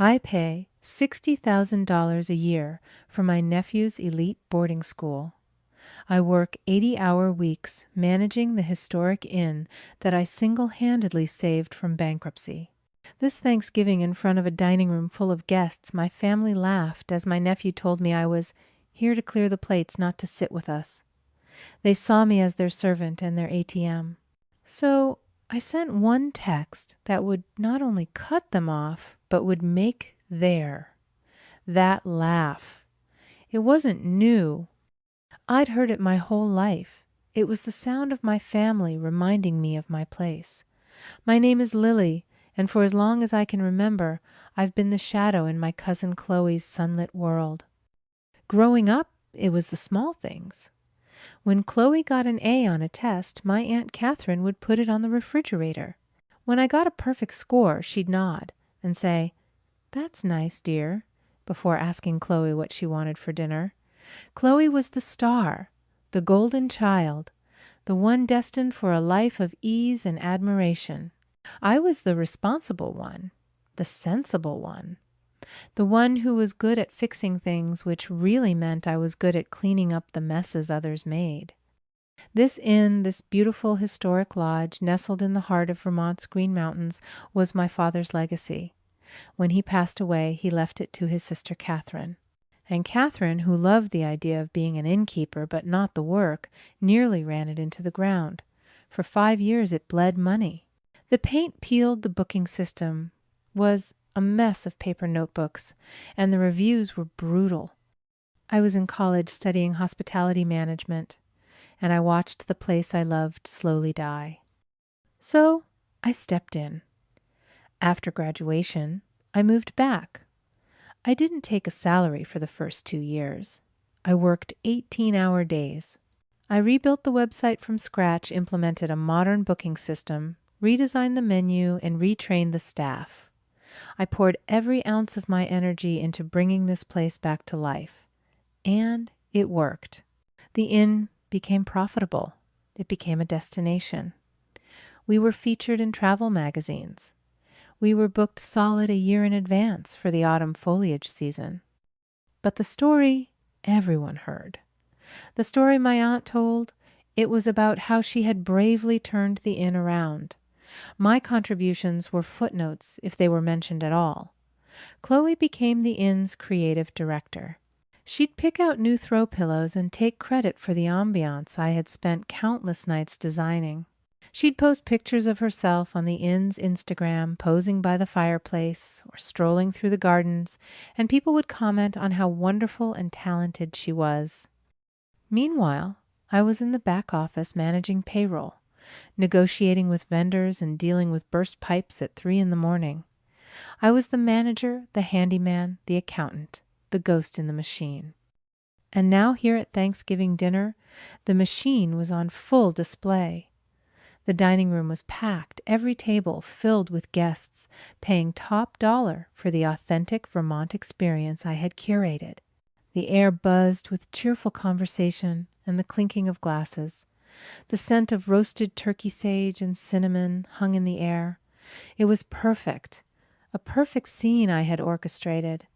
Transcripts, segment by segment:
I pay $60,000 a year for my nephew's elite boarding school. I work 80-hour weeks managing the historic inn that I single-handedly saved from bankruptcy. This Thanksgiving, in front of a dining room full of guests, my family laughed as my nephew told me I was here to clear the plates, not to sit with us. They saw me as their servant and their ATM. So I sent one text that would not only cut them off, but would make that laugh. It wasn't new. I'd heard it my whole life. It was the sound of my family reminding me of my place. My name is Lily, and for as long as I can remember, I've been the shadow in my cousin Chloe's sunlit world. Growing up, it was the small things. When Chloe got an A on a test, my Aunt Catherine would put it on the refrigerator. When I got a perfect score, she'd nod and say, "That's nice, dear," before asking Chloe what she wanted for dinner. Chloe was the star, the golden child, the one destined for a life of ease and admiration. I was the responsible one, the sensible one, the one who was good at fixing things, which really meant I was good at cleaning up the messes others made. This inn, this beautiful historic lodge nestled in the heart of Vermont's Green Mountains, was my father's legacy. When he passed away, he left it to his sister Catherine. And Catherine, who loved the idea of being an innkeeper but not the work, nearly ran it into the ground. For 5 years it bled money. The paint peeled, the booking system was a mess of paper notebooks, and the reviews were brutal. I was in college studying hospitality management, and I watched the place I loved slowly die. So I stepped in. After graduation, I moved back. I didn't take a salary for the first 2 years. I worked 18-hour days. I rebuilt the website from scratch, implemented a modern booking system, redesigned the menu, and retrained the staff. I poured every ounce of my energy into bringing this place back to life. And it worked. The inn became profitable. It became a destination. We were featured in travel magazines. We were booked solid a year in advance for the autumn foliage season. But the story everyone heard. The story my aunt told, it was about how she had bravely turned the inn around. My contributions were footnotes if they were mentioned at all. Chloe became the inn's creative director. She'd pick out new throw pillows and take credit for the ambiance I had spent countless nights designing. She'd post pictures of herself on the inn's Instagram, posing by the fireplace or strolling through the gardens, and people would comment on how wonderful and talented she was. Meanwhile, I was in the back office managing payroll, negotiating with vendors and dealing with burst pipes at 3 a.m. I was the manager, the handyman, the accountant, the ghost in the machine. And now here at Thanksgiving dinner, the machine was on full display. The dining room was packed, every table filled with guests, paying top dollar for the authentic Vermont experience I had curated. The air buzzed with cheerful conversation and the clinking of glasses. The scent of roasted turkey sage and cinnamon hung in the air. It was perfect, a perfect scene I had orchestrated.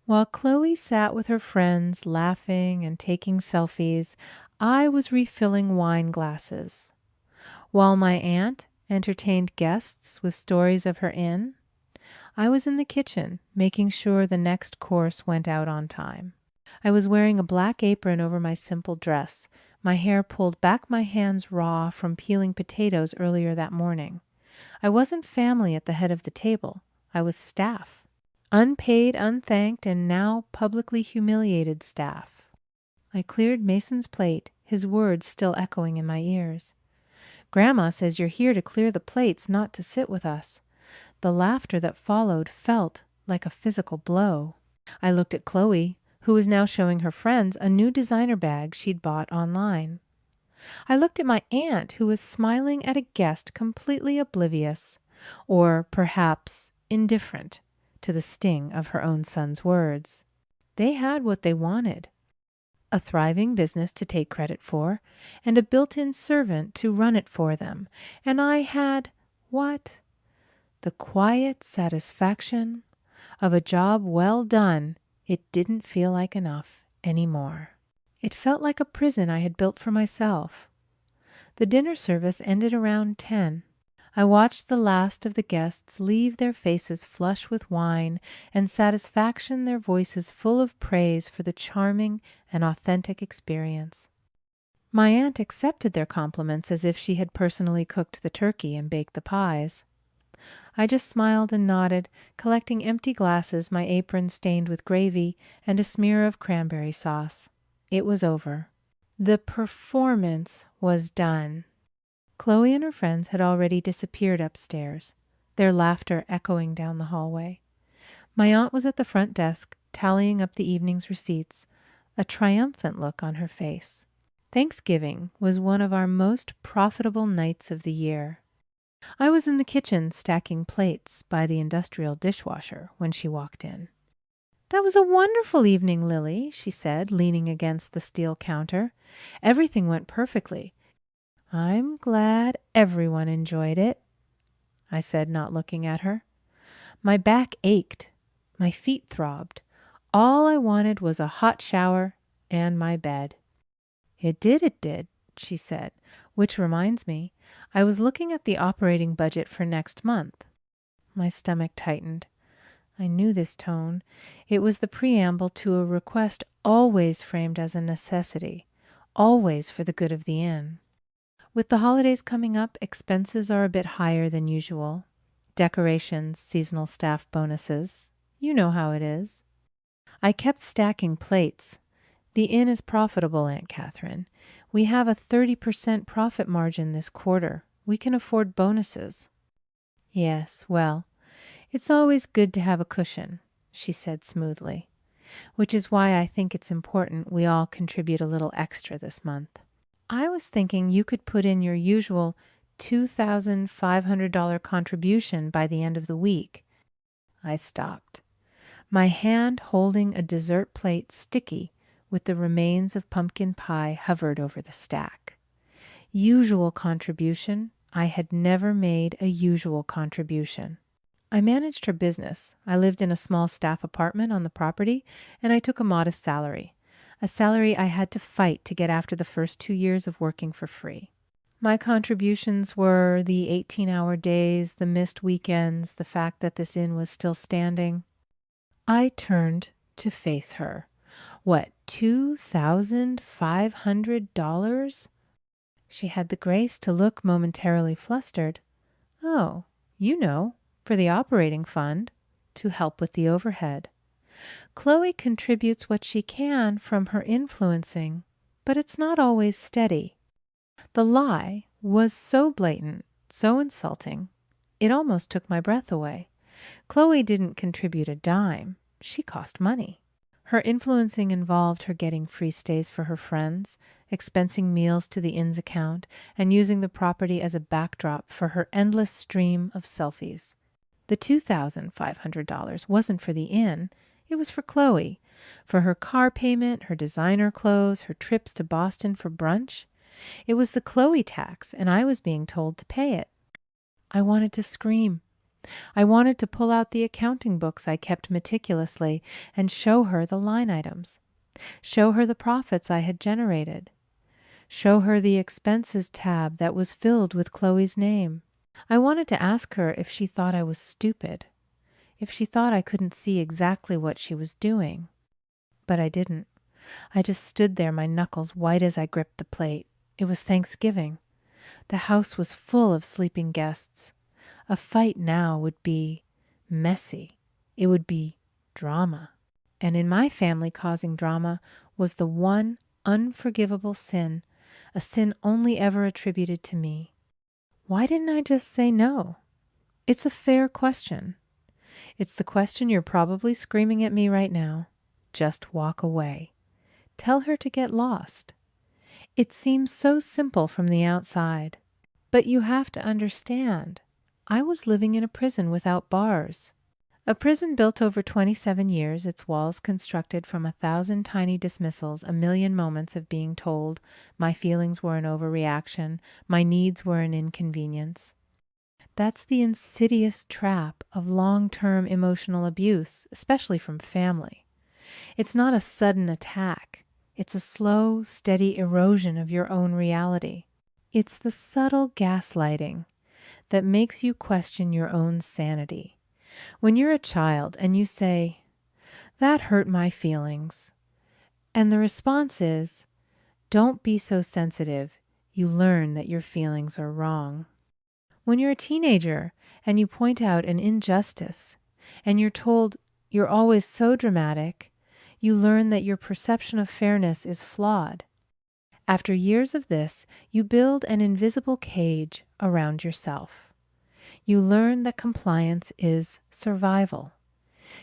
While Chloe sat with her friends, laughing and taking selfies, I was refilling wine glasses. While my aunt entertained guests with stories of her inn, I was in the kitchen, making sure the next course went out on time. I was wearing a black apron over my simple dress, my hair pulled back, my hands raw from peeling potatoes earlier that morning. I wasn't family at the head of the table. I was staff. Unpaid, unthanked, and now publicly humiliated staff. I cleared Mason's plate, his words still echoing in my ears. "Grandma says you're here to clear the plates, not to sit with us." The laughter that followed felt like a physical blow. I looked at Chloe, who was now showing her friends a new designer bag she'd bought online. I looked at my aunt, who was smiling at a guest completely oblivious, or perhaps indifferent, to the sting of her own son's words. They had what they wanted. A thriving business to take credit for, and a built-in servant to run it for them. And I had what? The quiet satisfaction of a job well done, it didn't feel like enough anymore. It felt like a prison I had built for myself. The dinner service ended around 10. I watched the last of the guests leave, their faces flush with wine and satisfaction, their voices full of praise for the charming and authentic experience. My aunt accepted their compliments as if she had personally cooked the turkey and baked the pies. I just smiled and nodded, collecting empty glasses, my apron stained with gravy, and a smear of cranberry sauce. It was over. The performance was done. Chloe and her friends had already disappeared upstairs, their laughter echoing down the hallway. My aunt was at the front desk, tallying up the evening's receipts, a triumphant look on her face. Thanksgiving was one of our most profitable nights of the year. I was in the kitchen stacking plates by the industrial dishwasher when she walked in. "That was a wonderful evening, Lily," she said, leaning against the steel counter. "Everything went perfectly." "I'm glad everyone enjoyed it," I said, not looking at her. My back ached. My feet throbbed. All I wanted was a hot shower and my bed. It did, she said, which reminds me, I was looking at the operating budget for next month. My stomach tightened. I knew this tone. It was the preamble to a request always framed as a necessity, always for the good of the inn. With the holidays coming up, expenses are a bit higher than usual. Decorations, seasonal staff bonuses. You know how it is. I kept stacking plates. The inn is profitable, Aunt Catherine. We have a 30% profit margin this quarter. We can afford bonuses. Yes, well, it's always good to have a cushion, she said smoothly, which is why I think it's important we all contribute a little extra this month. I was thinking you could put in your usual $2,500 contribution by the end of the week. I stopped, my hand holding a dessert plate sticky with the remains of pumpkin pie hovered over the stack. Usual contribution? I had never made a usual contribution. I managed her business. I lived in a small staff apartment on the property, and I took a modest salary. A salary I had to fight to get after the first 2 years of working for free. My contributions were the 18-hour days, the missed weekends, the fact that this inn was still standing. I turned to face her. What, $2,500? She had the grace to look momentarily flustered. Oh, you know, for the operating fund, to help with the overhead. Chloe contributes what she can from her influencing, but it's not always steady. The lie was so blatant, so insulting, it almost took my breath away. Chloe didn't contribute a dime. She cost money. Her influencing involved her getting free stays for her friends, expensing meals to the inn's account, and using the property as a backdrop for her endless stream of selfies. The $2,500 wasn't for the inn. It was for Chloe, for her car payment, her designer clothes, her trips to Boston for brunch. It was the Chloe tax, and I was being told to pay it. I wanted to scream. I wanted to pull out the accounting books I kept meticulously and show her the line items, show her the profits I had generated, show her the expenses tab that was filled with Chloe's name. I wanted to ask her if she thought I was stupid, if she thought I couldn't see exactly what she was doing. But I didn't. I just stood there, my knuckles white as I gripped the plate. It was Thanksgiving. The house was full of sleeping guests. A fight now would be messy. It would be drama. And in my family, causing drama was the one unforgivable sin, a sin only ever attributed to me. Why didn't I just say no? It's a fair question. It's the question you're probably screaming at me right now. Just walk away. Tell her to get lost. It seems so simple from the outside. But you have to understand, I was living in a prison without bars. A prison built over 27 years, its walls constructed from 1,000 tiny dismissals, a million moments of being told my feelings were an overreaction, my needs were an inconvenience. That's the insidious trap of long-term emotional abuse, especially from family. It's not a sudden attack. It's a slow, steady erosion of your own reality. It's the subtle gaslighting that makes you question your own sanity. When you're a child and you say, "That hurt my feelings," and the response is, "Don't be so sensitive," you learn that your feelings are wrong. When you're a teenager and you point out an injustice and you're told you're always so dramatic, you learn that your perception of fairness is flawed. After years of this, you build an invisible cage around yourself. You learn that compliance is survival.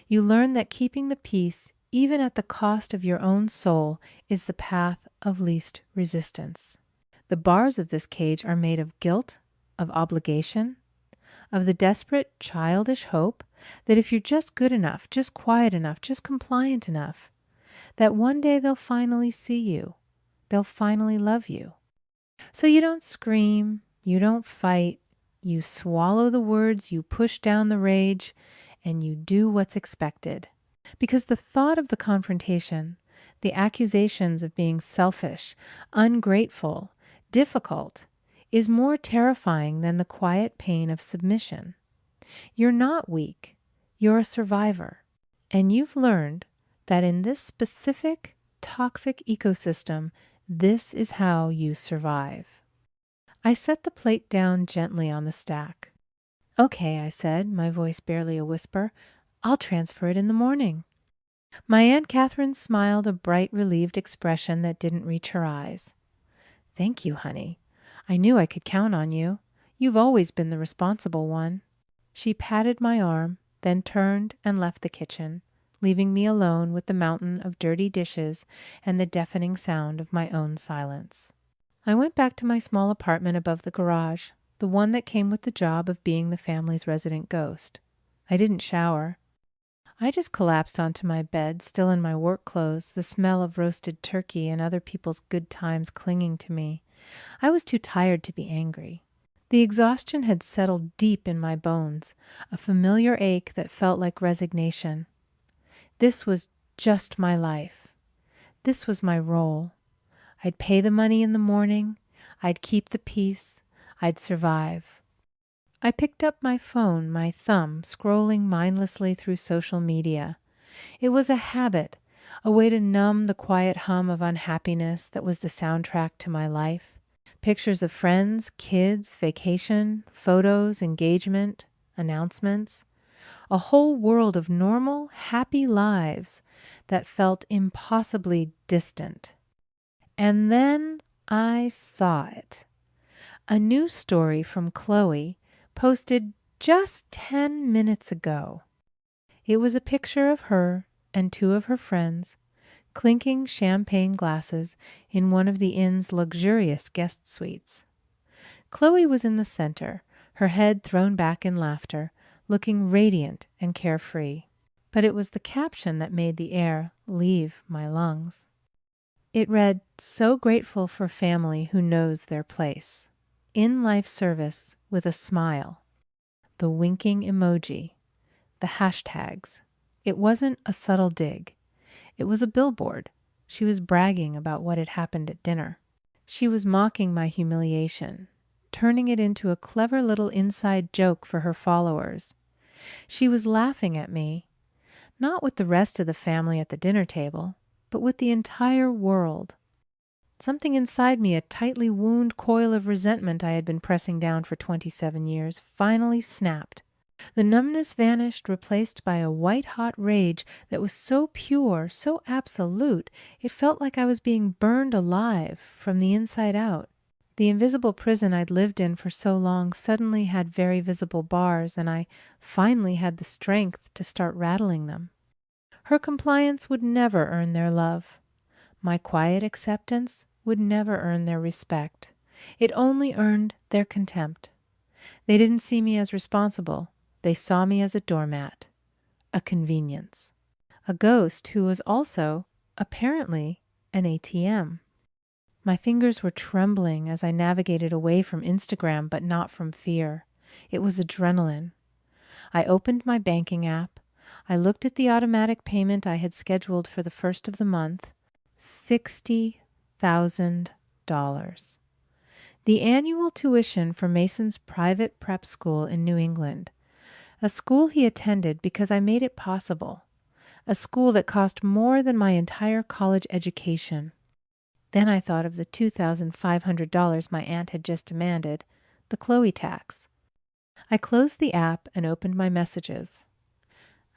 You learn that keeping the peace, even at the cost of your own soul, is the path of least resistance. The bars of this cage are made of guilt, of obligation, of the desperate, childish hope that if you're just good enough, just quiet enough, just compliant enough, that one day they'll finally see you. They'll finally love you. So you don't scream, you don't fight, you swallow the words, you push down the rage, and you do what's expected. Because the thought of the confrontation, the accusations of being selfish, ungrateful, difficult, is more terrifying than the quiet pain of submission. You're not weak, you're a survivor, and you've learned that in this specific toxic ecosystem, this is how you survive. I set the plate down gently on the stack. "Okay," I said, my voice barely a whisper. "I'll transfer it in the morning." My Aunt Catherine smiled a bright, relieved expression that didn't reach her eyes. "Thank you, honey. I knew I could count on you. You've always been the responsible one." She patted my arm, then turned and left the kitchen, leaving me alone with the mountain of dirty dishes and the deafening sound of my own silence. I went back to my small apartment above the garage, the one that came with the job of being the family's resident ghost. I didn't shower. I just collapsed onto my bed, still in my work clothes, the smell of roasted turkey and other people's good times clinging to me. I was too tired to be angry. The exhaustion had settled deep in my bones, a familiar ache that felt like resignation. This was just my life. This was my role. I'd pay the money in the morning. I'd keep the peace. I'd survive. I picked up my phone, my thumb scrolling mindlessly through social media. It was a habit, a way to numb the quiet hum of unhappiness that was the soundtrack to my life. Pictures of friends, kids, vacation, photos, engagement, announcements. A whole world of normal, happy lives that felt impossibly distant. And then I saw it. A news story from Chloe posted just 10 minutes ago. It was a picture of her and two of her friends clinking champagne glasses in one of the inn's luxurious guest suites. Chloe was in the center, her head thrown back in laughter, looking radiant and carefree. But it was the caption that made the air leave my lungs. It read, "So grateful for family who knows their place. In life service with a smile." The winking emoji. The hashtags. It wasn't a subtle dig. It was a billboard. She was bragging about what had happened at dinner. She was mocking my humiliation, turning it into a clever little inside joke for her followers. She was laughing at me, not with the rest of the family at the dinner table, but with the entire world. Something inside me, a tightly wound coil of resentment I had been pressing down for 27 years, finally snapped. The numbness vanished, replaced by a white-hot rage that was so pure, so absolute, it felt like I was being burned alive from the inside out. The invisible prison I'd lived in for so long suddenly had very visible bars, and I finally had the strength to start rattling them. Her compliance would never earn their love. My quiet acceptance would never earn their respect. It only earned their contempt. They didn't see me as responsible. They saw me as a doormat, a convenience, a ghost who was also, apparently, an ATM. My fingers were trembling as I navigated away from Instagram, but not from fear. It was adrenaline. I opened my banking app. I looked at the automatic payment I had scheduled for the first of the month. $60,000. The annual tuition for Mason's private prep school in New England. A school he attended because I made it possible. A school that cost more than my entire college education. Then I thought of the $2,500 my aunt had just demanded, the Chloe tax. I closed the app and opened my messages.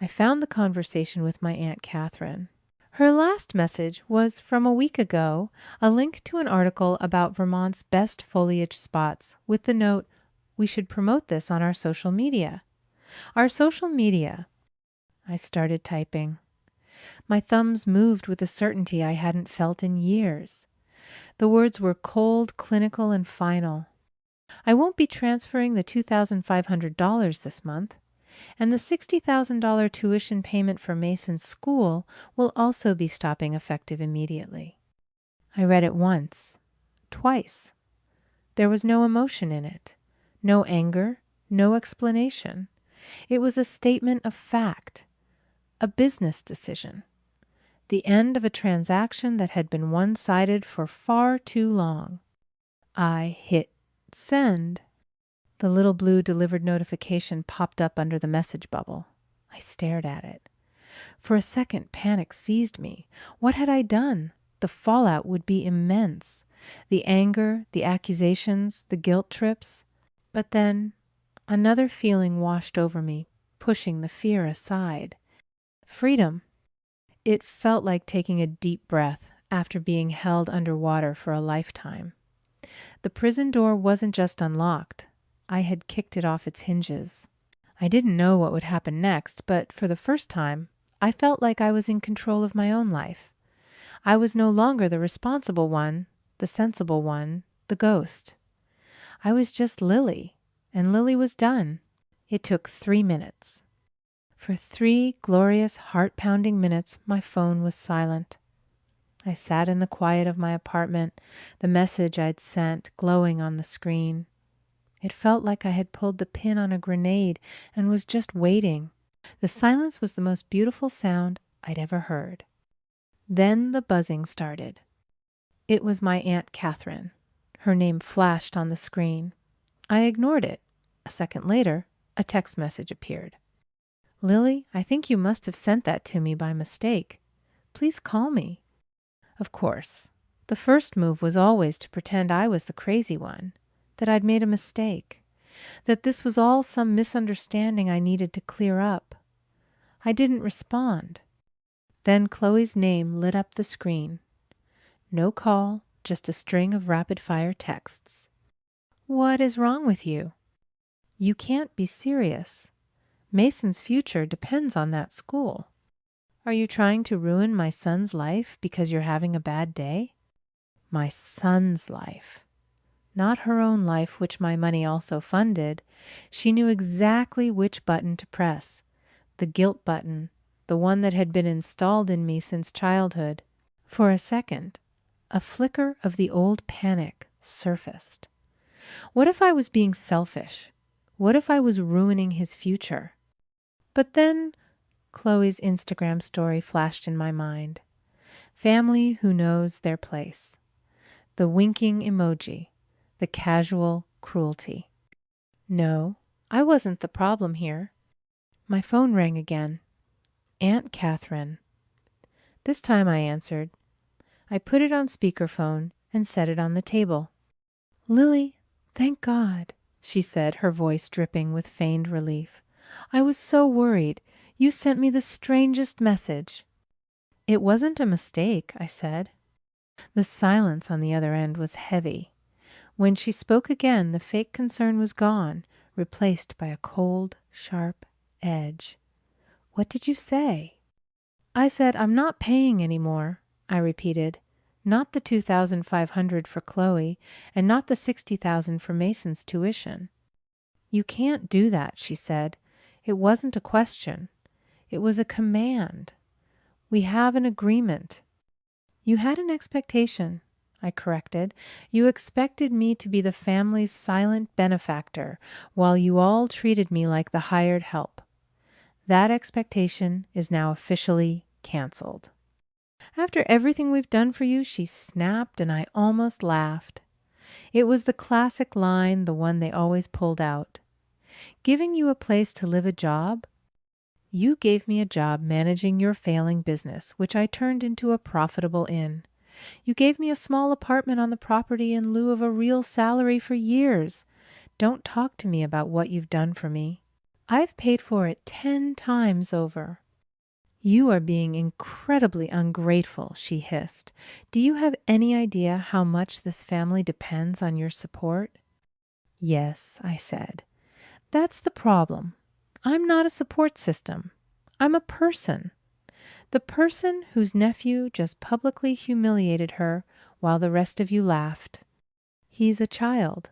I found the conversation with my Aunt Catherine. Her last message was from a week ago, a link to an article about Vermont's best foliage spots with the note, "We should promote this on our social media." Our social media. I started typing. My thumbs moved with a certainty I hadn't felt in years. The words were cold, clinical, and final. I won't be transferring the $2,500 this month, and the $60,000 tuition payment for Mason's school will also be stopping effective immediately. I read it once, twice. There was no emotion in it, no anger, no explanation. It was a statement of fact, a business decision, the end of a transaction that had been one-sided for far too long. I hit send. The little blue delivered notification popped up under the message bubble. I stared at it. For a second, panic seized me. What had I done? The fallout would be immense. The anger, the accusations, the guilt trips. But then another feeling washed over me, pushing the fear aside. Freedom. It felt like taking a deep breath after being held underwater for a lifetime. The prison door wasn't just unlocked. I had kicked it off its hinges. I didn't know what would happen next, but for the first time, I felt like I was in control of my own life. I was no longer the responsible one, the sensible one, the ghost. I was just Lily, and Lily was done. It took 3 minutes. For 3 glorious, heart-pounding minutes, my phone was silent. I sat in the quiet of my apartment, the message I'd sent glowing on the screen. It felt like I had pulled the pin on a grenade and was just waiting. The silence was the most beautiful sound I'd ever heard. Then the buzzing started. It was my Aunt Catherine. Her name flashed on the screen. I ignored it. A second later, a text message appeared. "Lily, I think you must have sent that to me by mistake. Please call me." Of course, the first move was always to pretend I was the crazy one, that I'd made a mistake, that this was all some misunderstanding I needed to clear up. I didn't respond. Then Chloe's name lit up the screen. No call, just a string of rapid-fire texts. "What is wrong with you?" "You can't be serious. Mason's future depends on that school. Are you trying to ruin my son's life because you're having a bad day?" My son's life. Not her own life, which my money also funded. She knew exactly which button to press. The guilt button, the one that had been installed in me since childhood. For a second, a flicker of the old panic surfaced. What if I was being selfish? What if I was ruining his future? But then Chloe's Instagram story flashed in my mind. Family who knows their place. The winking emoji. The casual cruelty. No, I wasn't the problem here. My phone rang again. Aunt Catherine. This time I answered. I put it on speakerphone and set it on the table. "Lily, thank God," she said, her voice dripping with feigned relief. "I was so worried. You sent me the strangest message." "It wasn't a mistake," I said. The silence on the other end was heavy. When she spoke again, the fake concern was gone, replaced by a cold, sharp edge. "What did you say?" "I said I'm not paying any more," I repeated. "Not the $2,500 for Chloe, and not the $60,000 for Mason's tuition." "You can't do that," she said. "It wasn't a question. It was a command. We have an agreement." "You had an expectation. I corrected. You expected me to be the family's silent benefactor, while you all treated me like the hired help. That expectation is now officially canceled. After everything we've done for you, she snapped, and I almost laughed. It was the classic line, the one they always pulled out. Giving you a place to live, a job? You gave me a job managing your failing business, which I turned into a profitable inn. You gave me a small apartment on the property in lieu of a real salary for years. Don't talk to me about what you've done for me. I've paid for it 10 times over. You are being incredibly ungrateful, she hissed. Do you have any idea how much this family depends on your support? Yes, I said. That's the problem. I'm not a support system. I'm a person. The person whose nephew just publicly humiliated her while the rest of you laughed. He's a child.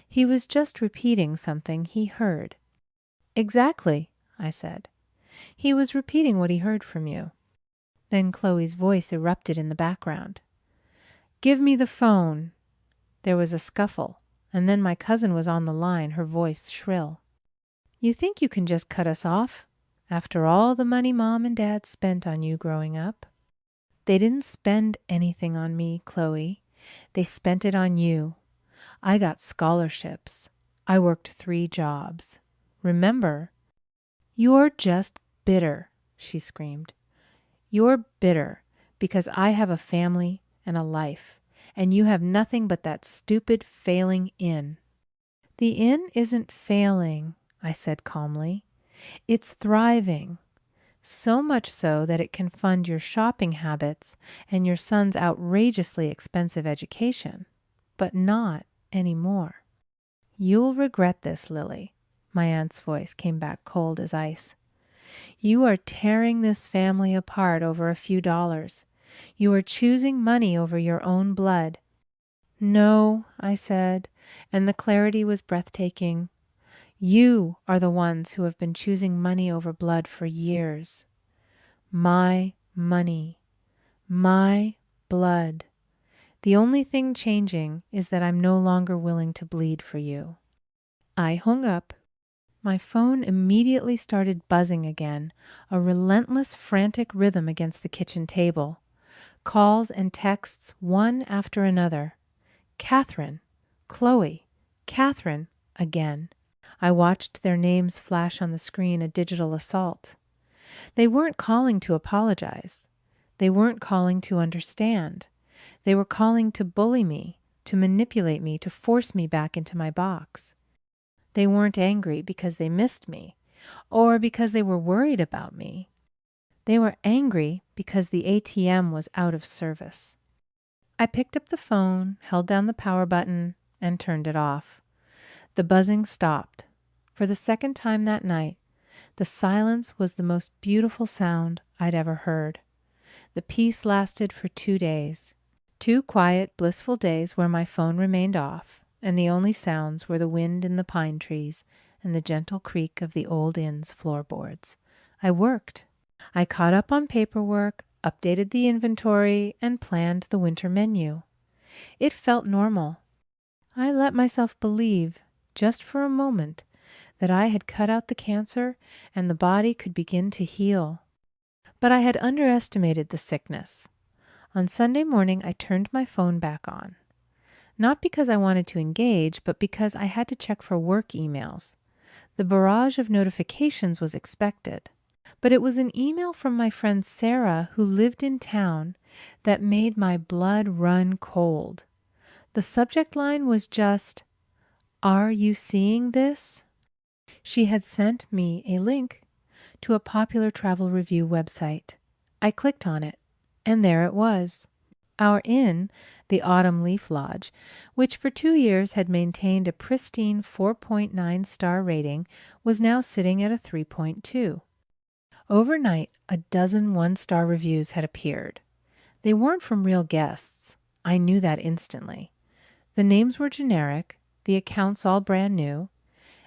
He was just repeating something he heard. Exactly, I said. He was repeating what he heard from you. Then Chloe's voice erupted in the background. Give me the phone. There was a scuffle, and then my cousin was on the line, her voice shrill. You think you can just cut us off? After all the money Mom and Dad spent on you growing up? They didn't spend anything on me, Chloe. They spent it on you. I got scholarships. I worked 3 jobs. Remember? You're just bitter, she screamed. You're bitter because I have a family and a life, and you have nothing but that stupid failing inn. The inn isn't failing, I said calmly. It's thriving, so much so that it can fund your shopping habits and your son's outrageously expensive education, but not anymore. You'll regret this, Lily. My aunt's voice came back cold as ice. You are tearing this family apart over a few dollars. You are choosing money over your own blood. No, I said, and the clarity was breathtaking. You are the ones who have been choosing money over blood for years. My money. My blood. The only thing changing is that I'm no longer willing to bleed for you. I hung up. My phone immediately started buzzing again, a relentless, frantic rhythm against the kitchen table. Calls and texts, one after another. Catherine, Chloe, Catherine, again. I watched their names flash on the screen, a digital assault. They weren't calling to apologize. They weren't calling to understand. They were calling to bully me, to manipulate me, to force me back into my box. They weren't angry because they missed me, or because they were worried about me. They were angry because the ATM was out of service. I picked up the phone, held down the power button, and turned it off. The buzzing stopped. For the second time that night, the silence was the most beautiful sound I'd ever heard. The peace lasted for 2 days. 2 quiet, blissful days where my phone remained off, and the only sounds were the wind in the pine trees and the gentle creak of the old inn's floorboards. I worked. I caught up on paperwork, updated the inventory, and planned the winter menu. It felt normal. I let myself believe, just for a moment, that I had cut out the cancer and the body could begin to heal. But I had underestimated the sickness. On Sunday morning, I turned my phone back on. Not because I wanted to engage, but because I had to check for work emails. The barrage of notifications was expected. But it was an email from my friend Sarah, who lived in town, that made my blood run cold. The subject line was just, "Are you seeing this?" She had sent me a link to a popular travel review website. I clicked on it, and there it was. Our inn, the Autumn Leaf Lodge, which for 2 years had maintained a pristine 4.9-star rating, was now sitting at a 3.2. Overnight, a dozen 1-star reviews had appeared. They weren't from real guests. I knew that instantly. The names were generic, the accounts all brand new,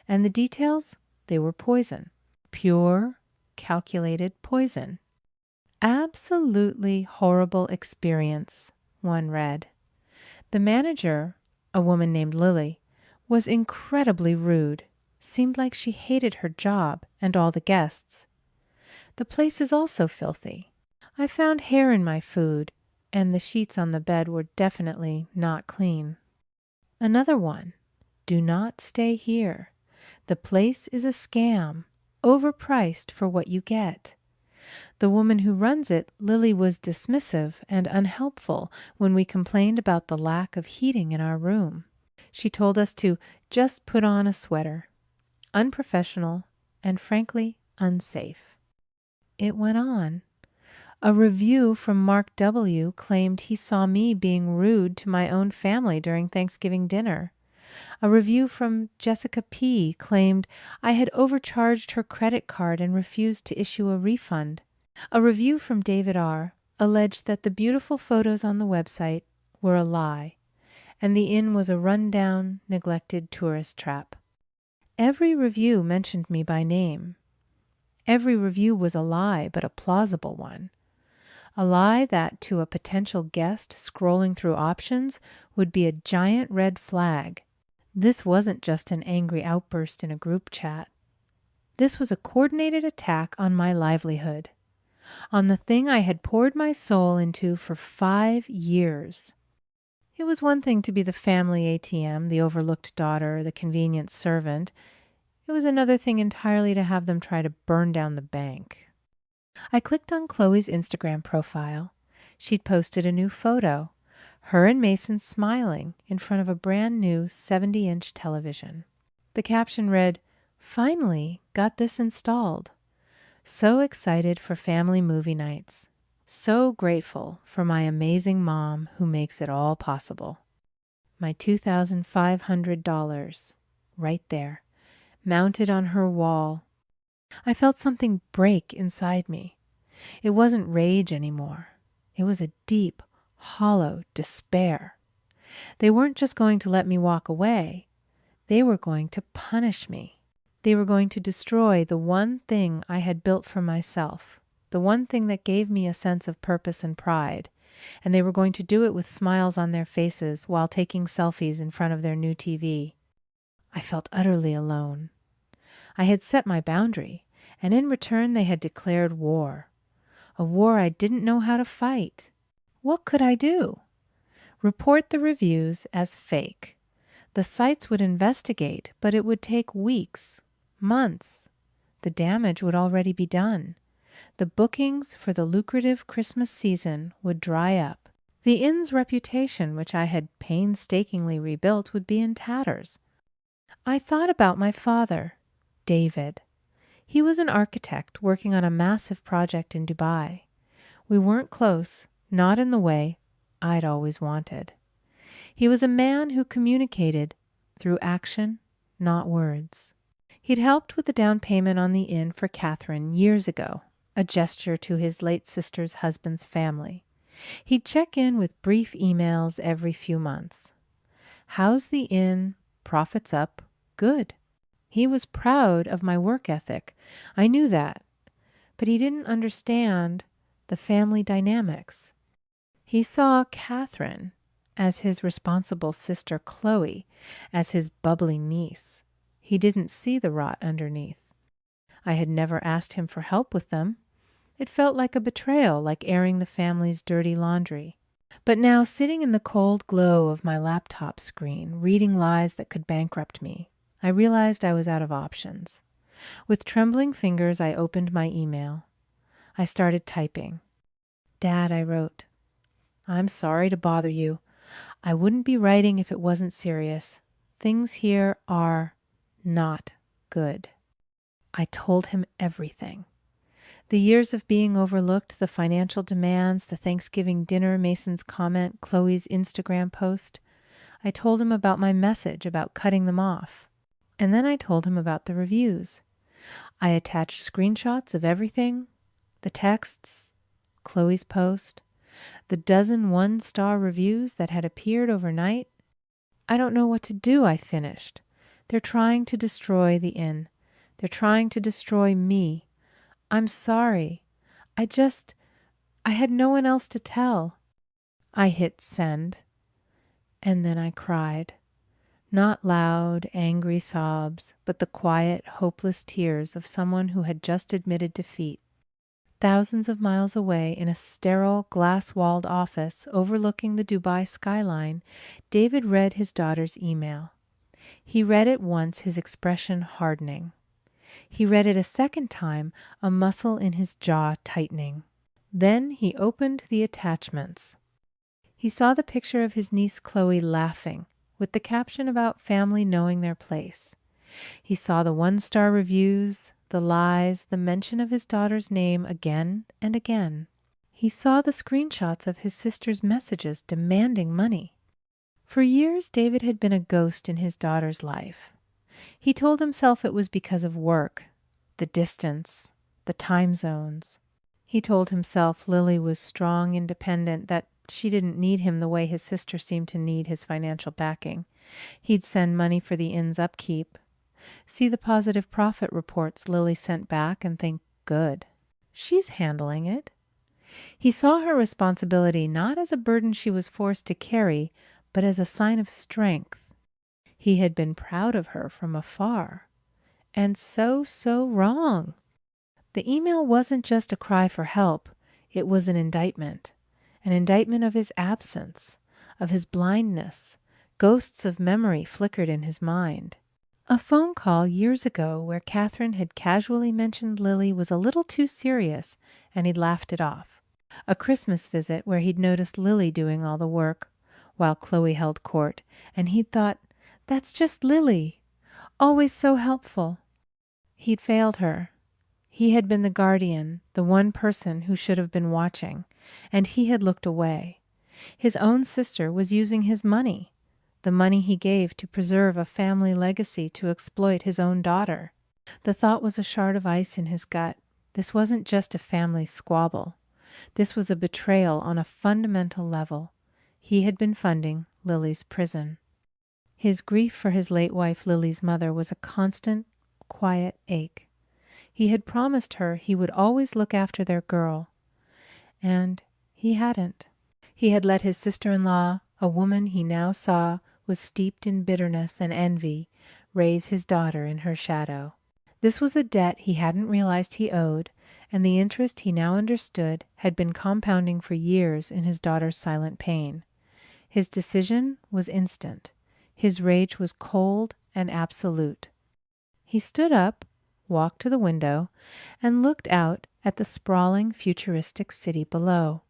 and the details, they were poison. Pure, calculated poison. Absolutely horrible experience, one read. The manager, a woman named Lily, was incredibly rude. Seemed like she hated her job and all the guests. The place is also filthy. I found hair in my food, and the sheets on the bed were definitely not clean. Another one. Do not stay here. The place is a scam, overpriced for what you get. The woman who runs it, Lily, was dismissive and unhelpful when we complained about the lack of heating in our room. She told us to just put on a sweater. Unprofessional and frankly unsafe. It went on. A review from Mark W. claimed he saw me being rude to my own family during Thanksgiving dinner. A review from Jessica P. claimed I had overcharged her credit card and refused to issue a refund. A review from David R. alleged that the beautiful photos on the website were a lie, and the inn was a run-down, neglected tourist trap. Every review mentioned me by name. Every review was a lie, but a plausible one. A lie that, to a potential guest scrolling through options, would be a giant red flag. This wasn't just an angry outburst in a group chat. This was a coordinated attack on my livelihood, on the thing I had poured my soul into for 5 years. It was one thing to be the family ATM, the overlooked daughter, the convenient servant. It was another thing entirely to have them try to burn down the bank. I clicked on Chloe's Instagram profile. She'd posted a new photo, her and Mason smiling in front of a brand new 70-inch television. The caption read, "Finally got this installed. So excited for family movie nights. So grateful for my amazing mom who makes it all possible." My $2,500, right there, mounted on her wall. I felt something break inside me. It wasn't rage anymore. It was a deep, hollow despair. They weren't just going to let me walk away. They were going to punish me. They were going to destroy the one thing I had built for myself, the one thing that gave me a sense of purpose and pride, and they were going to do it with smiles on their faces while taking selfies in front of their new TV. I felt utterly alone. I had set my boundary, and in return they had declared war. A war I didn't know how to fight. What could I do? Report the reviews as fake. The sites would investigate, but it would take weeks, months. The damage would already be done. The bookings for the lucrative Christmas season would dry up. The inn's reputation, which I had painstakingly rebuilt, would be in tatters. I thought about my father, David. He was an architect working on a massive project in Dubai. We weren't close, not in the way I'd always wanted. He was a man who communicated through action, not words. He'd helped with the down payment on the inn for Catherine years ago, a gesture to his late sister's husband's family. He'd check in with brief emails every few months. How's the inn? Profits up? Good. He was proud of my work ethic. I knew that. But he didn't understand the family dynamics. He saw Catherine as his responsible sister Chloe, as his bubbly niece. He didn't see the rot underneath. I had never asked him for help with them. It felt like a betrayal, like airing the family's dirty laundry. But now, sitting in the cold glow of my laptop screen, reading lies that could bankrupt me, I realized I was out of options. With trembling fingers, I opened my email. I started typing. "Dad," I wrote, "I'm sorry to bother you. I wouldn't be writing if it wasn't serious. Things here are not good." I told him everything. The years of being overlooked, the financial demands, the Thanksgiving dinner, Mason's comment, Chloe's Instagram post. I told him about my message about cutting them off. And then I told him about the reviews. I attached screenshots of everything, the texts, Chloe's post, the dozen one-star reviews that had appeared overnight. "I don't know what to do," I finished. "They're trying to destroy the inn. They're trying to destroy me. I'm sorry. I had no one else to tell." I hit send. And then I cried. Not loud, angry sobs, but the quiet, hopeless tears of someone who had just admitted defeat. Thousands of miles away, in a sterile, glass-walled office overlooking the Dubai skyline, David read his daughter's email. He read it once, his expression hardening. He read it a second time, a muscle in his jaw tightening. Then he opened the attachments. He saw the picture of his niece Chloe laughing, with the caption about family knowing their place. He saw the one-star reviews, the lies, the mention of his daughter's name again and again. He saw the screenshots of his sister's messages demanding money. For years, David had been a ghost in his daughter's life. He told himself it was because of work, the distance, the time zones. He told himself Lily was strong, independent, that she didn't need him the way his sister seemed to need his financial backing. He'd send money for the inn's upkeep, see the positive profit reports Lily sent back and think, good, she's handling it. He saw her responsibility not as a burden she was forced to carry, but as a sign of strength. He had been proud of her from afar. And so wrong. The email wasn't just a cry for help. It was an indictment of his absence, of his blindness. Ghosts of memory flickered in his mind. A phone call years ago where Catherine had casually mentioned Lily was a little too serious, and he'd laughed it off. A Christmas visit where he'd noticed Lily doing all the work while Chloe held court, and he'd thought, that's just Lily, always so helpful. He'd failed her. He had been the guardian, the one person who should have been watching, and he had looked away. His own sister was using his money, the money he gave to preserve a family legacy, to exploit his own daughter. The thought was a shard of ice in his gut. This wasn't just a family squabble. This was a betrayal on a fundamental level. He had been funding Lily's prison. His grief for his late wife Lily's mother was a constant, quiet ache. He had promised her he would always look after their girl, and he hadn't. He had let his sister-in-law, a woman he now saw was steeped in bitterness and envy, raise his daughter in her shadow. This was a debt he hadn't realized he owed, and the interest he now understood had been compounding for years in his daughter's silent pain. His decision was instant. His rage was cold and absolute. He stood up, walked to the window, and looked out at the sprawling, futuristic city below.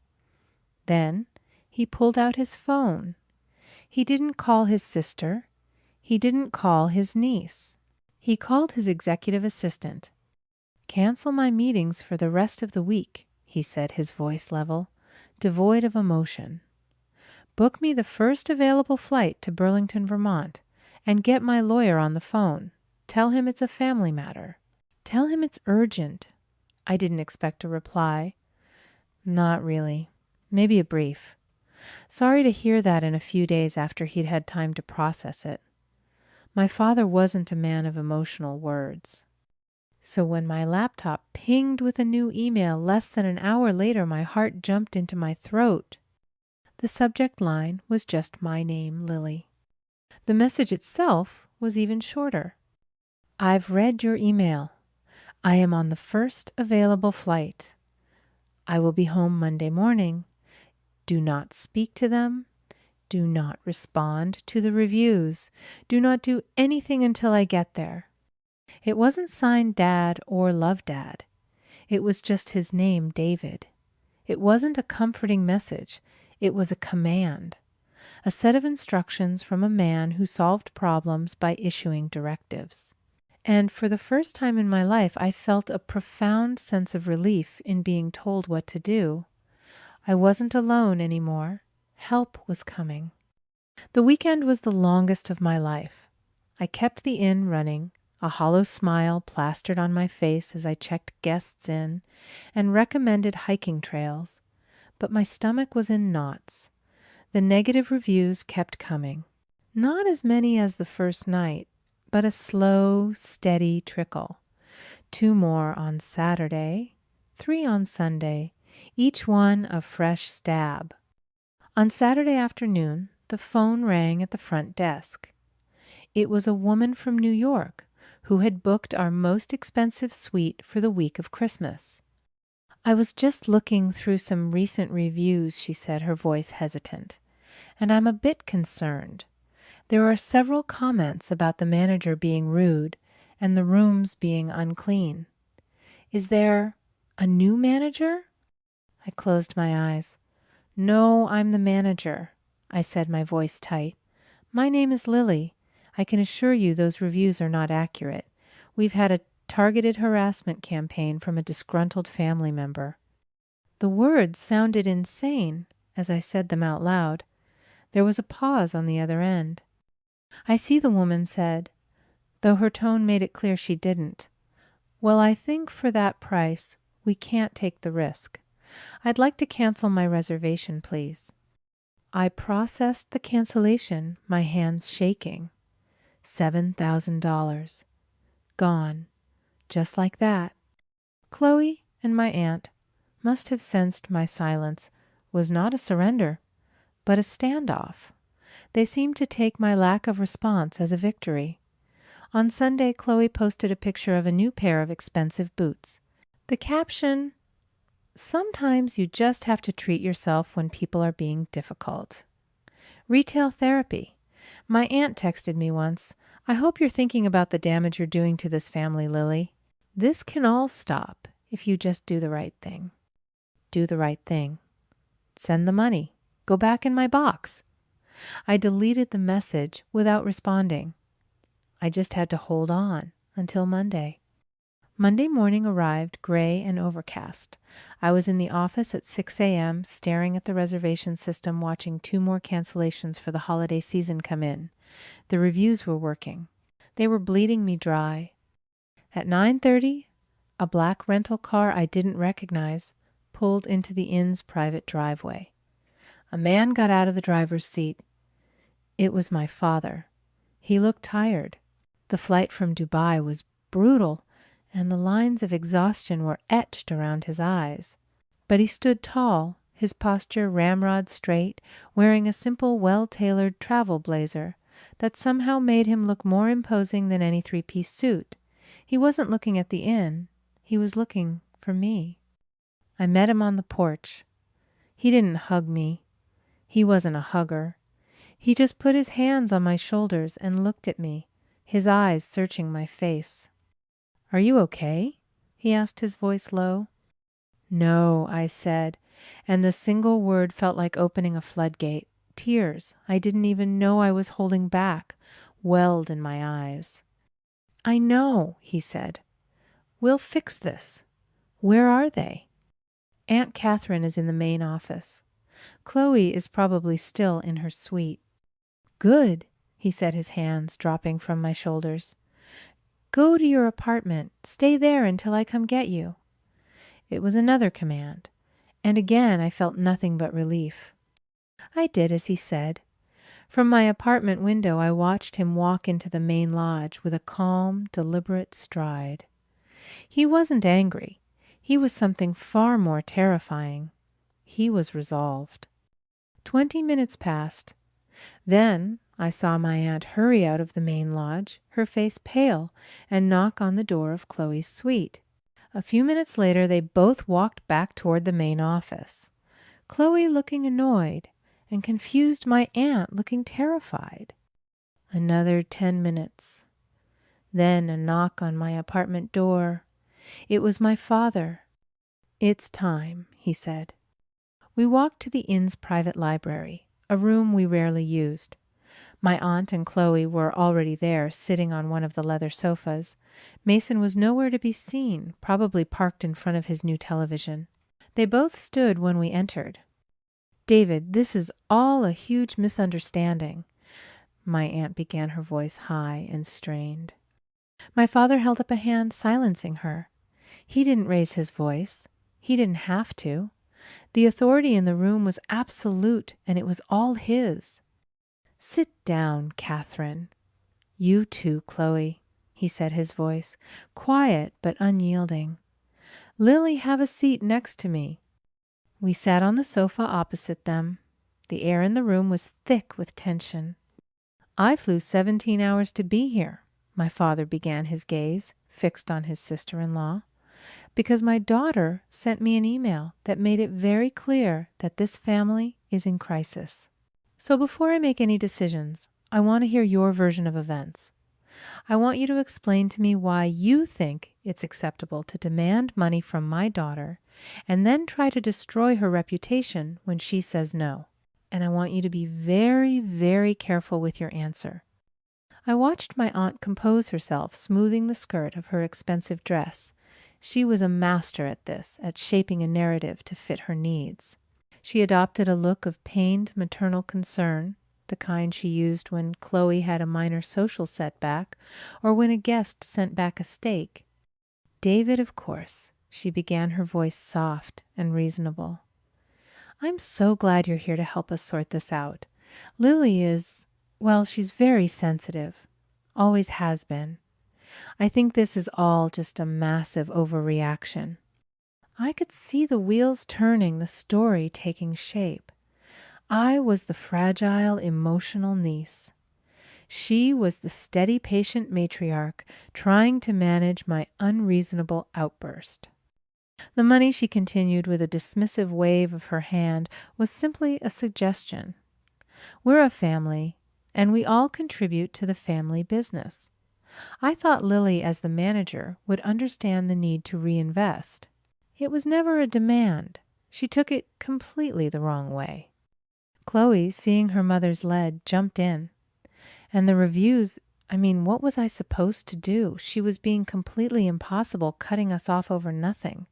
Then he pulled out his phone. He didn't call his sister. He didn't call his niece. He called his executive assistant. "Cancel my meetings for the rest of the week," he said, his voice level, devoid of emotion. "Book me the first available flight to Burlington, Vermont, and get my lawyer on the phone. Tell him it's a family matter. Tell him it's urgent." I didn't expect a reply. Not really. Maybe a brief. Sorry to hear that in a few days after he'd had time to process it. My father wasn't a man of emotional words. So when my laptop pinged with a new email less than an hour later, my heart jumped into my throat. The subject line was just my name, Lily. The message itself was even shorter. "I've read your email. I am on the first available flight. I will be home Monday morning. Do not speak to them. Do not respond to the reviews. Do not do anything until I get there." It wasn't signed Dad or Love Dad. It was just his name, David. It wasn't a comforting message. It was a command, a set of instructions from a man who solved problems by issuing directives. And for the first time in my life, I felt a profound sense of relief in being told what to do. I wasn't alone anymore. Help was coming. The weekend was the longest of my life. I kept the inn running, a hollow smile plastered on my face as I checked guests in and recommended hiking trails. But my stomach was in knots. The negative reviews kept coming. Not as many as the first night, but a slow, steady trickle. 2 more on Saturday, 3 on Sunday, each one a fresh stab. On Saturday afternoon, the phone rang at the front desk. It was a woman from New York who had booked our most expensive suite for the week of Christmas. "I was just looking through some recent reviews," she said, her voice hesitant, "and I'm a bit concerned. There are several comments about the manager being rude and the rooms being unclean. Is there a new manager?" I closed my eyes. "No, I'm the manager," I said, my voice tight. "My name is Lily. I can assure you those reviews are not accurate. We've had a targeted harassment campaign from a disgruntled family member." The words sounded insane as I said them out loud. There was a pause on the other end. "I see," the woman said, though her tone made it clear she didn't. "Well, I think for that price, we can't take the risk. I'd like to cancel my reservation, please." I processed the cancellation, my hands shaking. $7,000. Gone. Just like that. Chloe and my aunt must have sensed my silence was not a surrender, but a standoff. They seemed to take my lack of response as a victory. On Sunday, Chloe posted a picture of a new pair of expensive boots. The caption, "Sometimes you just have to treat yourself when people are being difficult." Retail therapy. My aunt texted me once, "I hope you're thinking about the damage you're doing to this family, Lily. This can all stop if you just do the right thing." Do the right thing. Send the money. Go back in my box. I deleted the message without responding. I just had to hold on until Monday. Monday morning arrived gray and overcast. I was in the office at 6 a.m., staring at the reservation system, watching 2 more cancellations for the holiday season come in. The reviews were working. They were bleeding me dry. At 9:30, a black rental car I didn't recognize pulled into the inn's private driveway. A man got out of the driver's seat. It was my father. He looked tired. The flight from Dubai was brutal, and the lines of exhaustion were etched around his eyes. But he stood tall, his posture ramrod straight, wearing a simple, well-tailored travel blazer that somehow made him look more imposing than any 3-piece suit. He wasn't looking at the inn. He was looking for me. I met him on the porch. He didn't hug me. He wasn't a hugger. He just put his hands on my shoulders and looked at me, his eyes searching my face. "Are you okay?" he asked, his voice low. "No," I said, and the single word felt like opening a floodgate. Tears I didn't even know I was holding back welled in my eyes. "I know," he said. "We'll fix this. Where are they?" "Aunt Catherine is in the main office. Chloe is probably still in her suite." "Good," he said, his hands dropping from my shoulders. "Go to your apartment. Stay there until I come get you." It was another command, and again I felt nothing but relief. I did as he said. From my apartment window, I watched him walk into the main lodge with a calm, deliberate stride. He wasn't angry. He was something far more terrifying. He was resolved. 20 minutes passed. Then I saw my aunt hurry out of the main lodge, her face pale, and knock on the door of Chloe's suite. A few minutes later, they both walked back toward the main office. Chloe looking annoyed, and confused my aunt looking terrified. Another 10 minutes. Then a knock on my apartment door. It was my father. "It's time," he said. We walked to the inn's private library, a room we rarely used. My aunt and Chloe were already there, sitting on one of the leather sofas. Mason was nowhere to be seen, probably parked in front of his new television. They both stood when we entered. "David, this is all a huge misunderstanding." My aunt began, her voice high and strained. My father held up a hand, silencing her. He didn't raise his voice. He didn't have to. The authority in the room was absolute, and it was all his. "Sit down, Catherine." "You too, Chloe," he said, his voice quiet but unyielding. "Lily, have a seat next to me." We sat on the sofa opposite them. The air in the room was thick with tension. "I flew 17 hours to be here," my father began, his gaze fixed on his sister-in-law, "because my daughter sent me an email that made it very clear that this family is in crisis. So before I make any decisions, I want to hear your version of events. I want you to explain to me why you think it's acceptable to demand money from my daughter and then try to destroy her reputation when she says no. And I want you to be very, very careful with your answer." I watched my aunt compose herself, smoothing the skirt of her expensive dress. She was a master at this, at shaping a narrative to fit her needs. She adopted a look of pained maternal concern, the kind she used when Chloe had a minor social setback or when a guest sent back a steak. "David, of course," she began, her voice soft and reasonable. "I'm so glad you're here to help us sort this out. Lily is, well, she's very sensitive. Always has been. I think this is all just a massive overreaction." I could see the wheels turning, the story taking shape. I was the fragile, emotional niece. She was the steady, patient matriarch trying to manage my unreasonable outburst. "The money," she continued with a dismissive wave of her hand, "was simply a suggestion. We're a family, and we all contribute to the family business. I thought Lily, as the manager, would understand the need to reinvest. It was never a demand. She took it completely the wrong way." Chloe, seeing her mother's lead, jumped in. "And the reviews, what was I supposed to do? She was being completely impossible, cutting us off over nothing.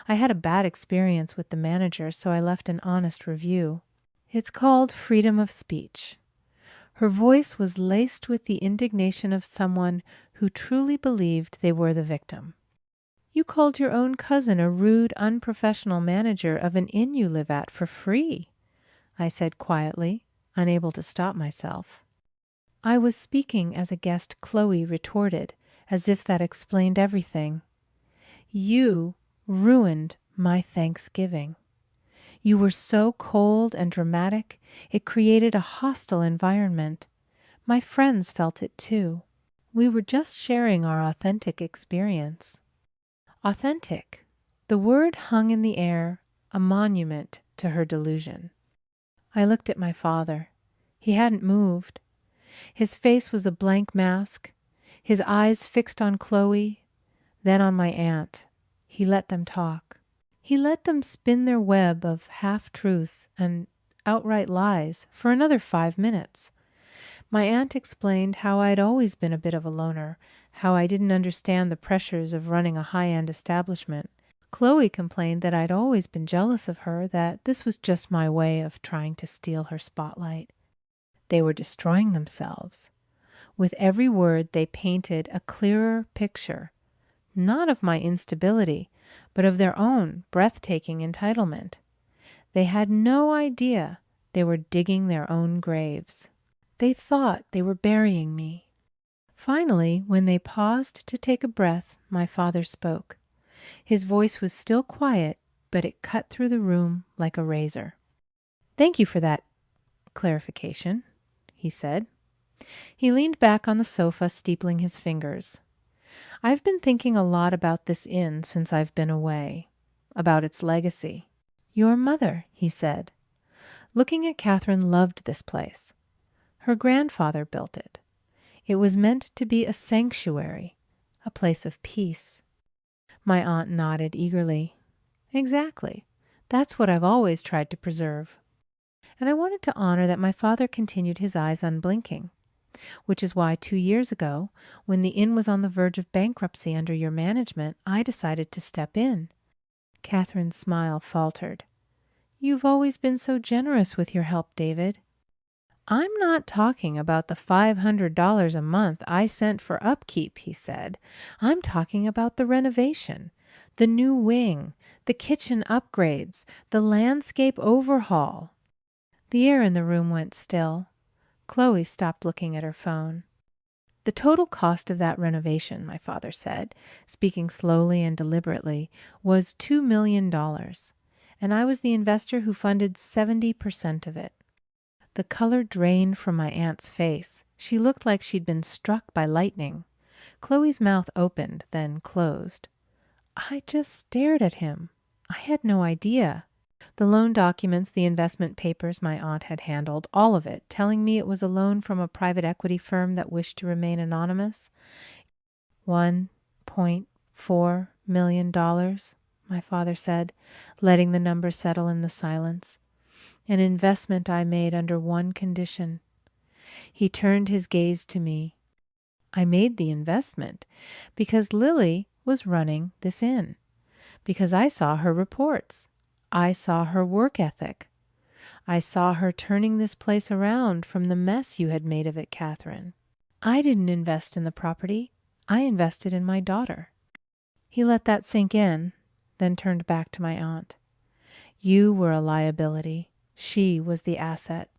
I had a bad experience with the manager, so I left an honest review. It's called freedom of speech." Her voice was laced with the indignation of someone who truly believed they were the victim. "You called your own cousin a rude, unprofessional manager of an inn you live at for free," I said quietly, unable to stop myself. "I was speaking as a guest," Chloe retorted, as if that explained everything. "You ruined my Thanksgiving. You were so cold and dramatic, it created a hostile environment. My friends felt it too. We were just sharing our authentic experience." Authentic. The word hung in the air, a monument to her delusion. I looked at my father. He hadn't moved. His face was a blank mask, his eyes fixed on Chloe, then on my aunt. He let them talk. He let them spin their web of half-truths and outright lies for another 5 minutes. My aunt explained how I'd always been a bit of a loner, how I didn't understand the pressures of running a high-end establishment. Chloe complained that I'd always been jealous of her, that this was just my way of trying to steal her spotlight. They were destroying themselves. With every word they painted a clearer picture, not of my instability, but of their own breathtaking entitlement. They had no idea they were digging their own graves. They thought they were burying me. Finally, when they paused to take a breath, my father spoke. His voice was still quiet, but it cut through the room like a razor. "Thank you for that clarification," he said. He leaned back on the sofa, steepling his fingers. "I've been thinking a lot about this inn since I've been away, about its legacy." "Your mother," he said. Looking at Catherine, loved this place. Her grandfather built it. It was meant to be a sanctuary, a place of peace. My aunt nodded eagerly. "Exactly. That's what I've always tried to preserve." And I wanted to honor that my father continued, his eyes unblinking. "Which is why 2 years ago, when the inn was on the verge of bankruptcy under your management, I decided to step in." Catherine's smile faltered. "You've always been so generous with your help, David." "I'm not talking about the $500 a month I sent for upkeep," he said. "I'm talking about the renovation, the new wing, the kitchen upgrades, the landscape overhaul." The air in the room went still. Chloe stopped looking at her phone. "The total cost of that renovation," my father said, speaking slowly and deliberately, "was $2 million, and I was the investor who funded 70% of it. The color drained from my aunt's face. She looked like she'd been struck by lightning. Chloe's mouth opened, then closed. I just stared at him. I had no idea. The loan documents, the investment papers my aunt had handled, all of it, telling me it was a loan from a private equity firm that wished to remain anonymous. $1.4 million, my father said, letting the number settle in the silence. An investment I made under one condition. He turned his gaze to me. I made the investment because Lily was running this inn, because I saw her reports. I saw her work ethic. I saw her turning this place around from the mess you had made of it, Catherine. I didn't invest in the property. I invested in my daughter. He let that sink in, then turned back to my aunt. You were a liability. She was the asset.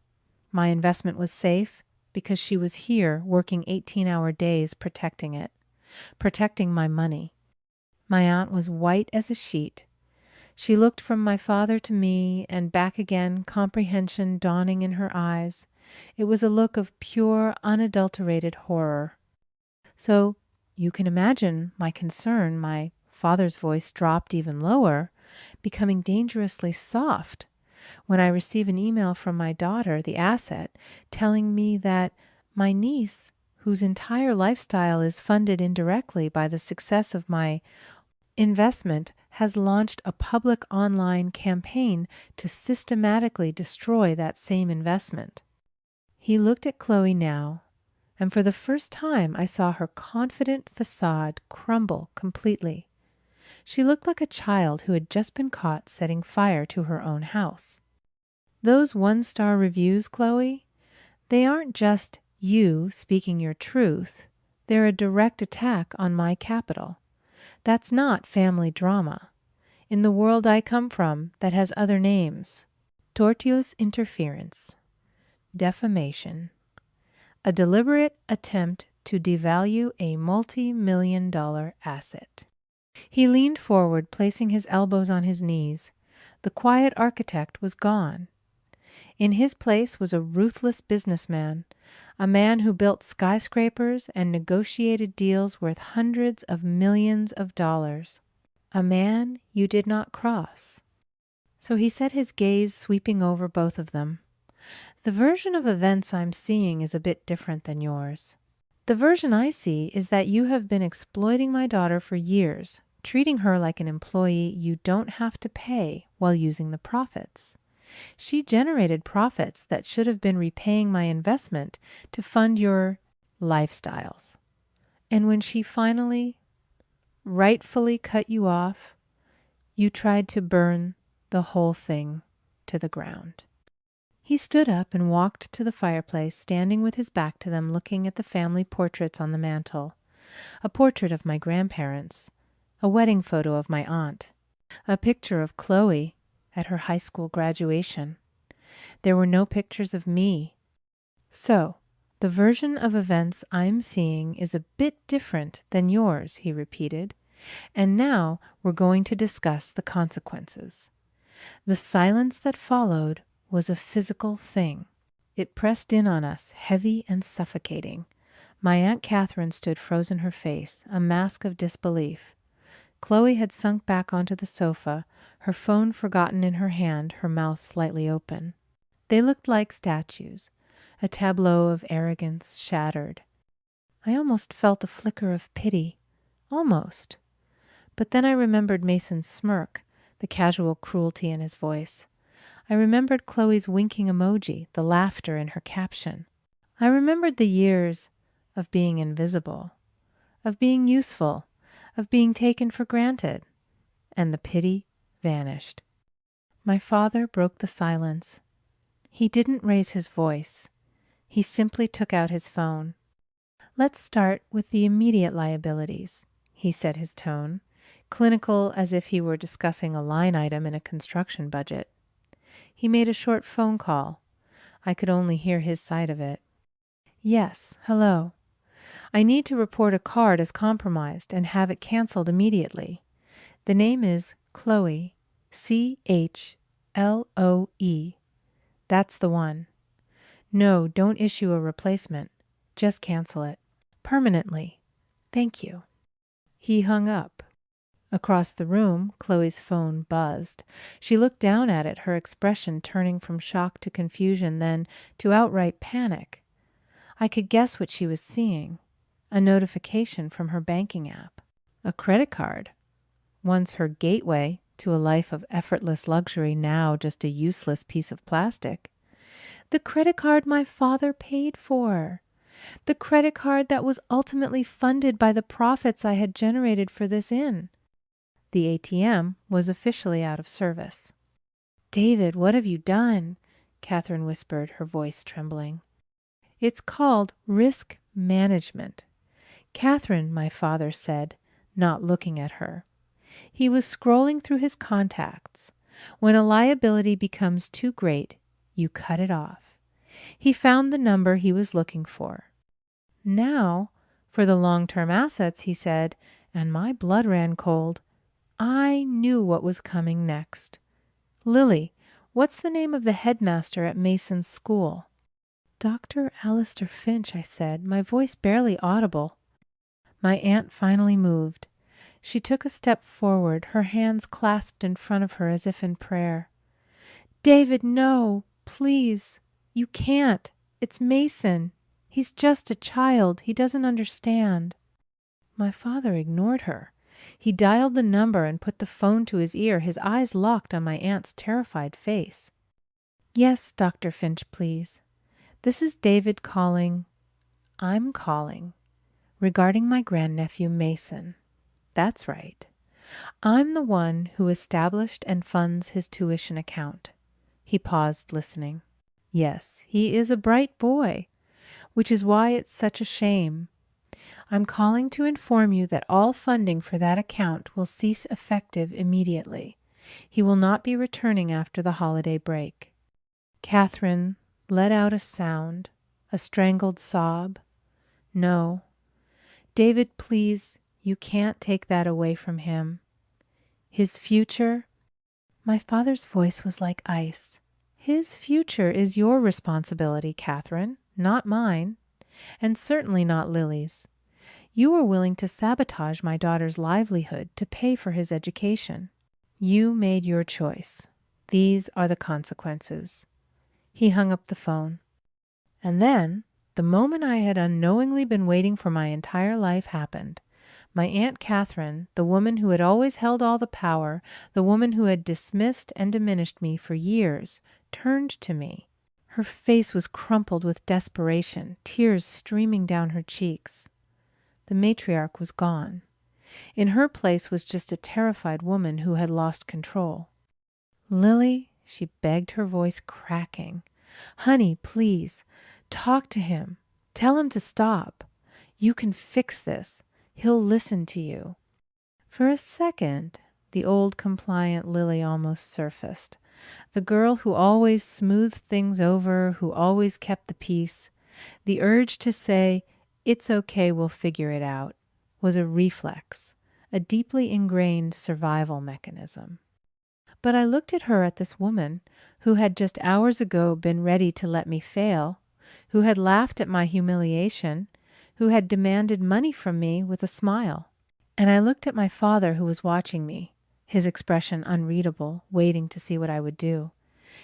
My investment was safe because she was here working 18-hour days protecting it, protecting my money. My aunt was white as a sheet. She looked from my father to me and back again, comprehension dawning in her eyes. It was a look of pure, unadulterated horror. So you can imagine my concern. My father's voice dropped even lower, becoming dangerously soft, when I receive an email from my daughter, the asset, telling me that my niece, whose entire lifestyle is funded indirectly by the success of my investment, has launched a public online campaign to systematically destroy that same investment. He looked at Chloe now, and for the first time I saw her confident facade crumble completely. She looked like a child who had just been caught setting fire to her own house. Those 1-star reviews, Chloe, they aren't just you speaking your truth. They're a direct attack on my capital. That's not family drama. In the world I come from, that has other names. Tortious interference. Defamation. A deliberate attempt to devalue a multi-million-dollar asset. He leaned forward, placing his elbows on his knees. The quiet architect was gone. In his place was a ruthless businessman, a man who built skyscrapers and negotiated deals worth hundreds of millions of dollars. A man you did not cross. So he set his gaze sweeping over both of them. The version of events I'm seeing is a bit different than yours. The version I see is that you have been exploiting my daughter for years, treating her like an employee you don't have to pay while using the profits. She generated profits that should have been repaying my investment to fund your lifestyles. And when she finally, rightfully cut you off, you tried to burn the whole thing to the ground. He stood up and walked to the fireplace, standing with his back to them, looking at the family portraits on the mantel. A portrait of my grandparents, a wedding photo of my aunt, a picture of Chloe at her high school graduation. There were no pictures of me. So, the version of events I'm seeing is a bit different than yours, he repeated. And now we're going to discuss the consequences. The silence that followed was a physical thing. It pressed in on us, heavy and suffocating. My Aunt Catherine stood frozen her face, a mask of disbelief. Chloe had sunk back onto the sofa, her phone forgotten in her hand, her mouth slightly open. They looked like statues, a tableau of arrogance shattered. I almost felt a flicker of pity. Almost. But then I remembered Mason's smirk, the casual cruelty in his voice. I remembered Chloe's winking emoji, the laughter in her caption. I remembered the years of being invisible, of being useful, of being taken for granted, and the pity vanished. My father broke the silence. He didn't raise his voice. He simply took out his phone. Let's start with the immediate liabilities, he set his tone, clinical as if he were discussing a line item in a construction budget. He made a short phone call. I could only hear his side of it. Yes, hello. I need to report a card as compromised and have it canceled immediately. The name is Chloe, Chloe. That's the one. No, don't issue a replacement. Just cancel it. Permanently. Thank you. He hung up. Across the room, Chloe's phone buzzed. She looked down at it, her expression turning from shock to confusion, then to outright panic. I could guess what she was seeing. A notification from her banking app. A credit card. Once her gateway to a life of effortless luxury, now just a useless piece of plastic. The credit card my father paid for. The credit card that was ultimately funded by the profits I had generated for this inn. The ATM was officially out of service. David, what have you done? Catherine whispered, her voice trembling. It's called risk management. Catherine, my father said, not looking at her. He was scrolling through his contacts. When a liability becomes too great, you cut it off. He found the number he was looking for. Now, for the long-term assets, he said, and my blood ran cold. I knew what was coming next. Lily, what's the name of the headmaster at Mason's school? Dr. Alistair Finch, I said, my voice barely audible. My aunt finally moved. She took a step forward, her hands clasped in front of her as if in prayer. David, no, please. You can't. It's Mason. He's just a child. He doesn't understand. My father ignored her. He dialed the number and put the phone to his ear, his eyes locked on my aunt's terrified face. Yes, Dr. Finch, please. This is David calling. I'm calling. Regarding my grandnephew Mason. That's right. I'm the one who established and funds his tuition account. He paused, listening. Yes, he is a bright boy, which is why it's such a shame. I'm calling to inform you that all funding for that account will cease effective immediately. He will not be returning after the holiday break. Catherine let out a sound, a strangled sob. No. David, please, you can't take that away from him. His future, my father's voice was like ice. His future is your responsibility, Catherine, not mine, and certainly not Lily's. You were willing to sabotage my daughter's livelihood to pay for his education. You made your choice. These are the consequences. He hung up the phone. And then, the moment I had unknowingly been waiting for my entire life happened. My Aunt Catherine, the woman who had always held all the power, the woman who had dismissed and diminished me for years, turned to me. Her face was crumpled with desperation, tears streaming down her cheeks. The matriarch was gone. In her place was just a terrified woman who had lost control. Lily, she begged, her voice cracking. Honey, please, talk to him. Tell him to stop. You can fix this. He'll listen to you. For a second, the old compliant Lily almost surfaced. The girl who always smoothed things over, who always kept the peace. The urge to say, it's okay, we'll figure it out, was a reflex, a deeply ingrained survival mechanism. But I looked at her, at this woman who had just hours ago been ready to let me fail, who had laughed at my humiliation, who had demanded money from me with a smile. And I looked at my father, who was watching me, his expression unreadable, waiting to see what I would do.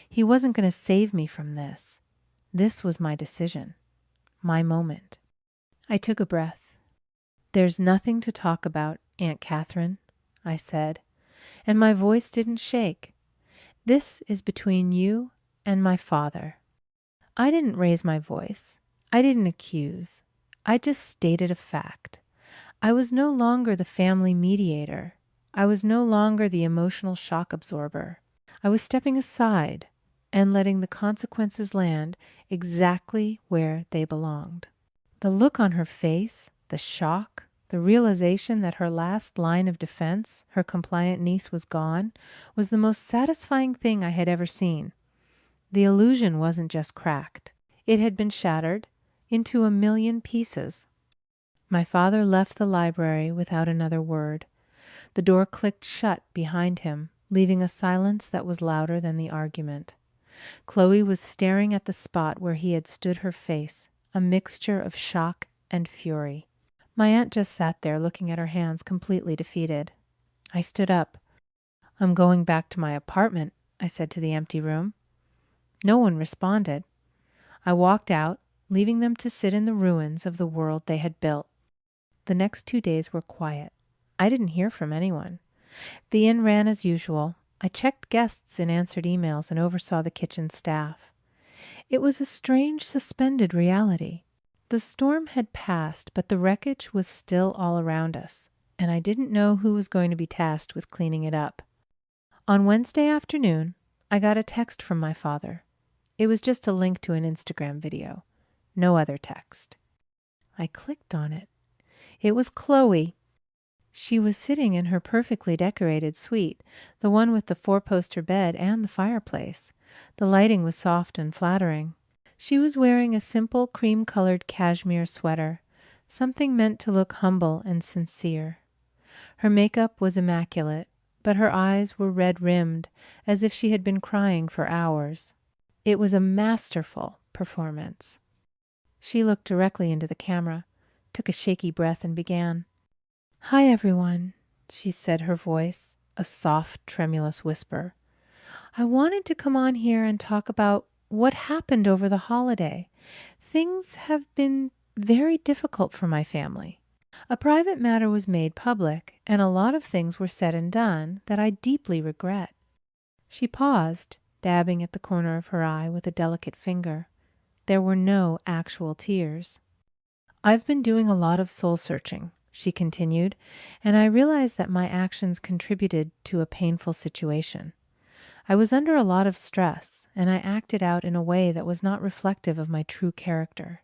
He wasn't going to save me from this. This was my decision, my moment. I took a breath. There's nothing to talk about, Aunt Catherine, I said, and my voice didn't shake. This is between you and my father. I didn't raise my voice. I didn't accuse. I just stated a fact. I was no longer the family mediator. I was no longer the emotional shock absorber. I was stepping aside and letting the consequences land exactly where they belonged. The look on her face, the shock, the realization that her last line of defense, her compliant niece, was gone, was the most satisfying thing I had ever seen. The illusion wasn't just cracked. It had been shattered into a million pieces. My father left the library without another word. The door clicked shut behind him, leaving a silence that was louder than the argument. Chloe was staring at the spot where he had stood her face, a mixture of shock and fury. My aunt just sat there looking at her hands, completely defeated. I stood up. "I'm going back to my apartment," I said to the empty room. No one responded. I walked out, leaving them to sit in the ruins of the world they had built. The next 2 days were quiet. I didn't hear from anyone. The inn ran as usual. I checked guests and answered emails and oversaw the kitchen staff. It was a strange, suspended reality. The storm had passed, but the wreckage was still all around us, and I didn't know who was going to be tasked with cleaning it up. On Wednesday afternoon, I got a text from my father. It was just a link to an Instagram video. No other text. I clicked on it. It was Chloe. She was sitting in her perfectly decorated suite, the one with the 4-poster bed and the fireplace. The lighting was soft and flattering. She was wearing a simple cream-colored cashmere sweater, something meant to look humble and sincere. Her makeup was immaculate, but her eyes were red-rimmed, as if she had been crying for hours. It was a masterful performance. She looked directly into the camera, took a shaky breath, and began. "Hi, everyone," she said, her voice a soft, tremulous whisper. "I wanted to come on here and talk about what happened over the holiday. Things have been very difficult for my family. A private matter was made public, and a lot of things were said and done that I deeply regret." She paused, dabbing at the corner of her eye with a delicate finger. There were no actual tears. "I've been doing a lot of soul-searching," she continued, "and I realized that my actions contributed to a painful situation. I was under a lot of stress, and I acted out in a way that was not reflective of my true character.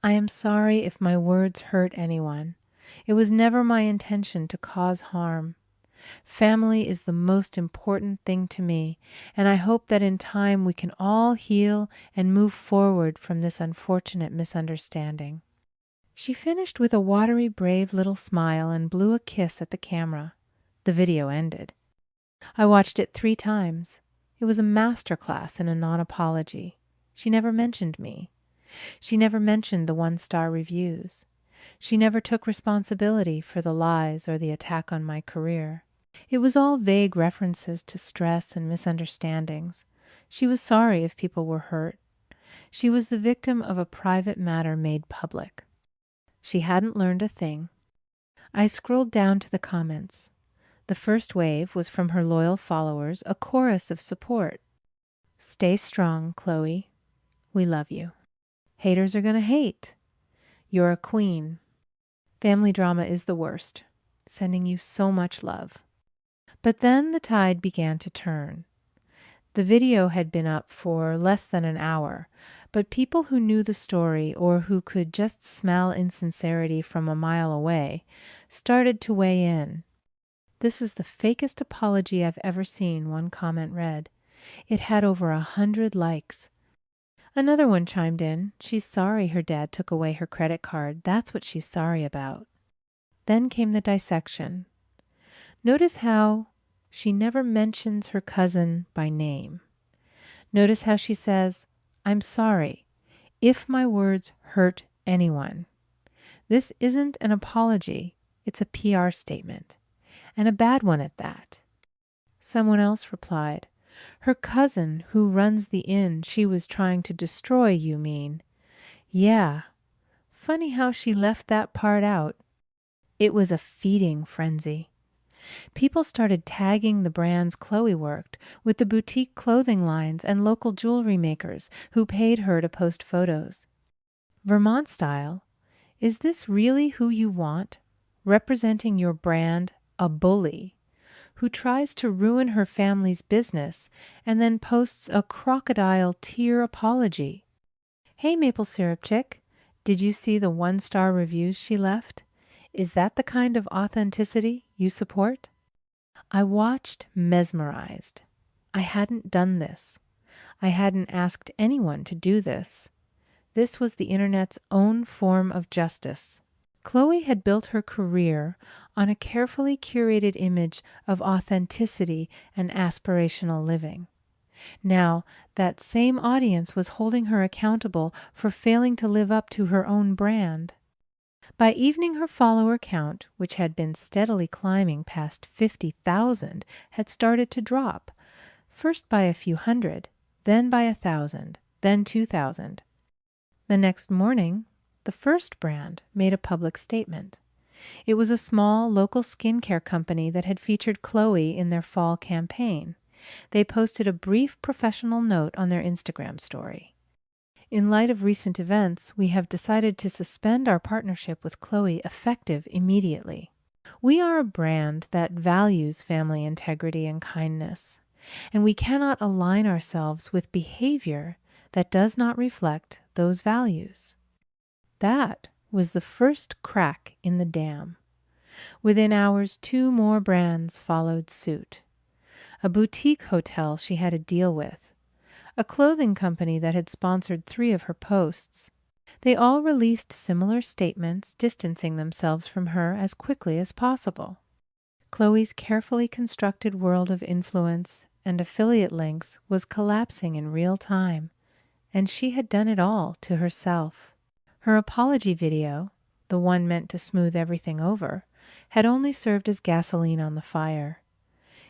I am sorry if my words hurt anyone. It was never my intention to cause harm. Family is the most important thing to me, and I hope that in time we can all heal and move forward from this unfortunate misunderstanding." She finished with a watery, brave little smile and blew a kiss at the camera. The video ended. I watched it 3 times. It was a masterclass in a non-apology. She never mentioned me. She never mentioned the 1-star reviews. She never took responsibility for the lies or the attack on my career. It was all vague references to stress and misunderstandings. She was sorry if people were hurt. She was the victim of a private matter made public. She hadn't learned a thing. I scrolled down to the comments. The first wave was from her loyal followers, a chorus of support. "Stay strong, Chloe. We love you. Haters are gonna hate. You're a queen. Family drama is the worst. Sending you so much love." But then the tide began to turn. The video had been up for less than an hour, but people who knew the story or who could just smell insincerity from a mile away started to weigh in. "This is the fakest apology I've ever seen," one comment read. It had over 100 likes. Another one chimed in, "She's sorry her dad took away her credit card. That's what she's sorry about." Then came the dissection. Notice how she never mentions her cousin by name. Notice how she says, "I'm sorry if my words hurt anyone." This isn't an apology, it's a PR statement, and a bad one at that. Someone else replied, "Her cousin who runs the inn she was trying to destroy, you mean? Yeah, funny how she left that part out." It was a feeding frenzy. People started tagging the brands Chloe worked with the boutique clothing lines and local jewelry makers who paid her to post photos. Vermont style, is this really who you want? Representing your brand, a bully, who tries to ruin her family's business and then posts a crocodile tear apology. Hey, Maple Syrup Chick, did you see the 1-star reviews she left? Is that the kind of authenticity you support? I watched mesmerized. I hadn't done this. I hadn't asked anyone to do this. This was the internet's own form of justice. Chloe had built her career on a carefully curated image of authenticity and aspirational living. Now, that same audience was holding her accountable for failing to live up to her own brand. By evening, her follower count, which had been steadily climbing past 50,000, had started to drop, first by a few hundred, then by 1,000, then 2,000. The next morning, the first brand made a public statement. It was a small local skincare company that had featured Chloe in their fall campaign. They posted a brief professional note on their Instagram story. In light of recent events, we have decided to suspend our partnership with Chloe effective immediately. We are a brand that values family integrity and kindness, and we cannot align ourselves with behavior that does not reflect those values. That was the first crack in the dam. Within hours, 2 more brands followed suit. A boutique hotel she had a deal with, a clothing company that had sponsored 3 of her posts. They all released similar statements distancing themselves from her as quickly as possible. Chloe's carefully constructed world of influence and affiliate links was collapsing in real time, and she had done it all to herself. Her apology video, the one meant to smooth everything over, had only served as gasoline on the fire.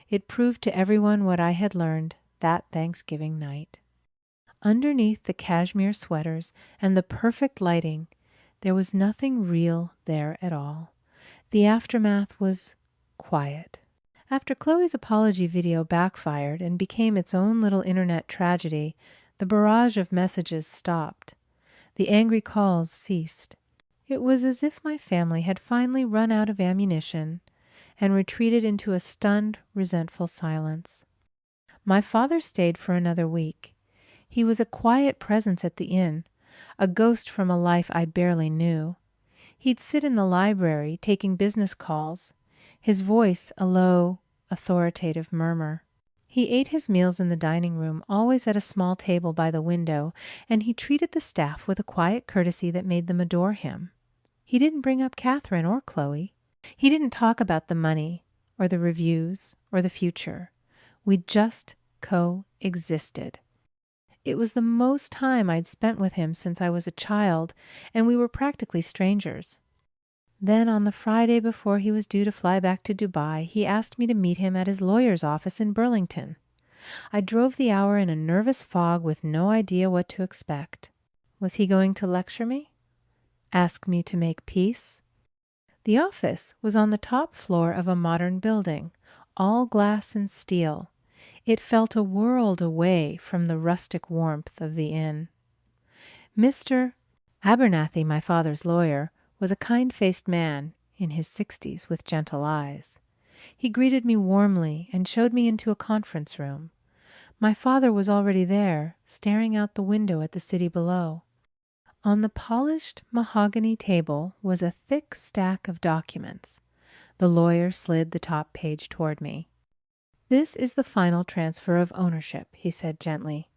It proved to everyone what I had learned that Thanksgiving night. Underneath the cashmere sweaters and the perfect lighting, there was nothing real there at all. The aftermath was quiet. After Chloe's apology video backfired and became its own little internet tragedy, the barrage of messages stopped. The angry calls ceased. It was as if my family had finally run out of ammunition and retreated into a stunned, resentful silence. My father stayed for another week. He was a quiet presence at the inn, a ghost from a life I barely knew. He'd sit in the library taking business calls, his voice a low, authoritative murmur. He ate his meals in the dining room, always at a small table by the window, and he treated the staff with a quiet courtesy that made them adore him. He didn't bring up Catherine or Chloe. He didn't talk about the money, or the reviews, or the future. We just coexisted. It was the most time I'd spent with him since I was a child, and we were practically strangers. Then, on the Friday before he was due to fly back to Dubai, he asked me to meet him at his lawyer's office in Burlington. I drove the hour in a nervous fog with no idea what to expect. Was he going to lecture me? Ask me to make peace? The office was on the top floor of a modern building, all glass and steel. It felt a world away from the rustic warmth of the inn. Mr. Abernathy, my father's lawyer, was a kind-faced man in his 60s with gentle eyes. He greeted me warmly and showed me into a conference room. My father was already there, staring out the window at the city below. On the polished mahogany table was a thick stack of documents. The lawyer slid the top page toward me. "This is the final transfer of ownership," he said gently.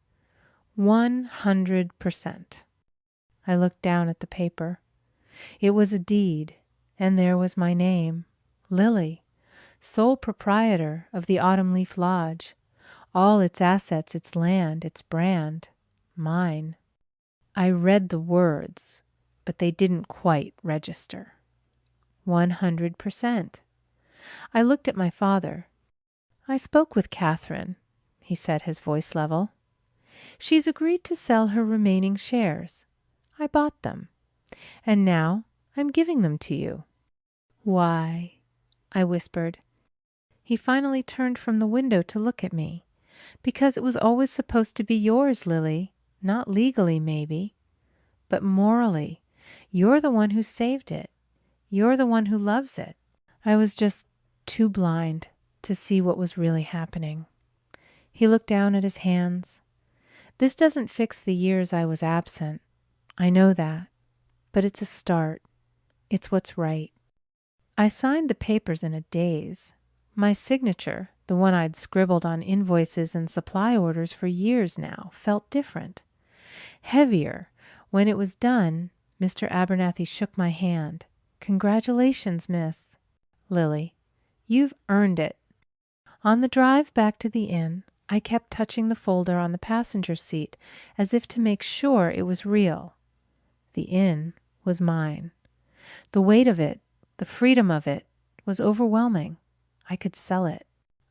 100%. I looked down at the paper. It was a deed, and there was my name, Lily, sole proprietor of the Autumn Leaf Lodge. All its assets, its land, its brand, mine. I read the words, but they didn't quite register. 100%. I looked at my father. "I spoke with Catherine," he said, his voice level. "She's agreed to sell her remaining shares. I bought them. And now I'm giving them to you." "Why?" I whispered. He finally turned from the window to look at me. "Because it was always supposed to be yours, Lily. Not legally, maybe, but morally. You're the one who saved it. You're the one who loves it." I was just too blind to see what was really happening. He looked down at his hands. "This doesn't fix the years I was absent. I know that. But it's a start. It's what's right." I signed the papers in a daze. My signature, the one I'd scribbled on invoices and supply orders for years now, felt different. Heavier. When it was done, Mr. Abernathy shook my hand. "Congratulations, Miss Lily. You've earned it." On the drive back to the inn, I kept touching the folder on the passenger seat as if to make sure it was real. The inn was mine. The weight of it, the freedom of it, was overwhelming. I could sell it.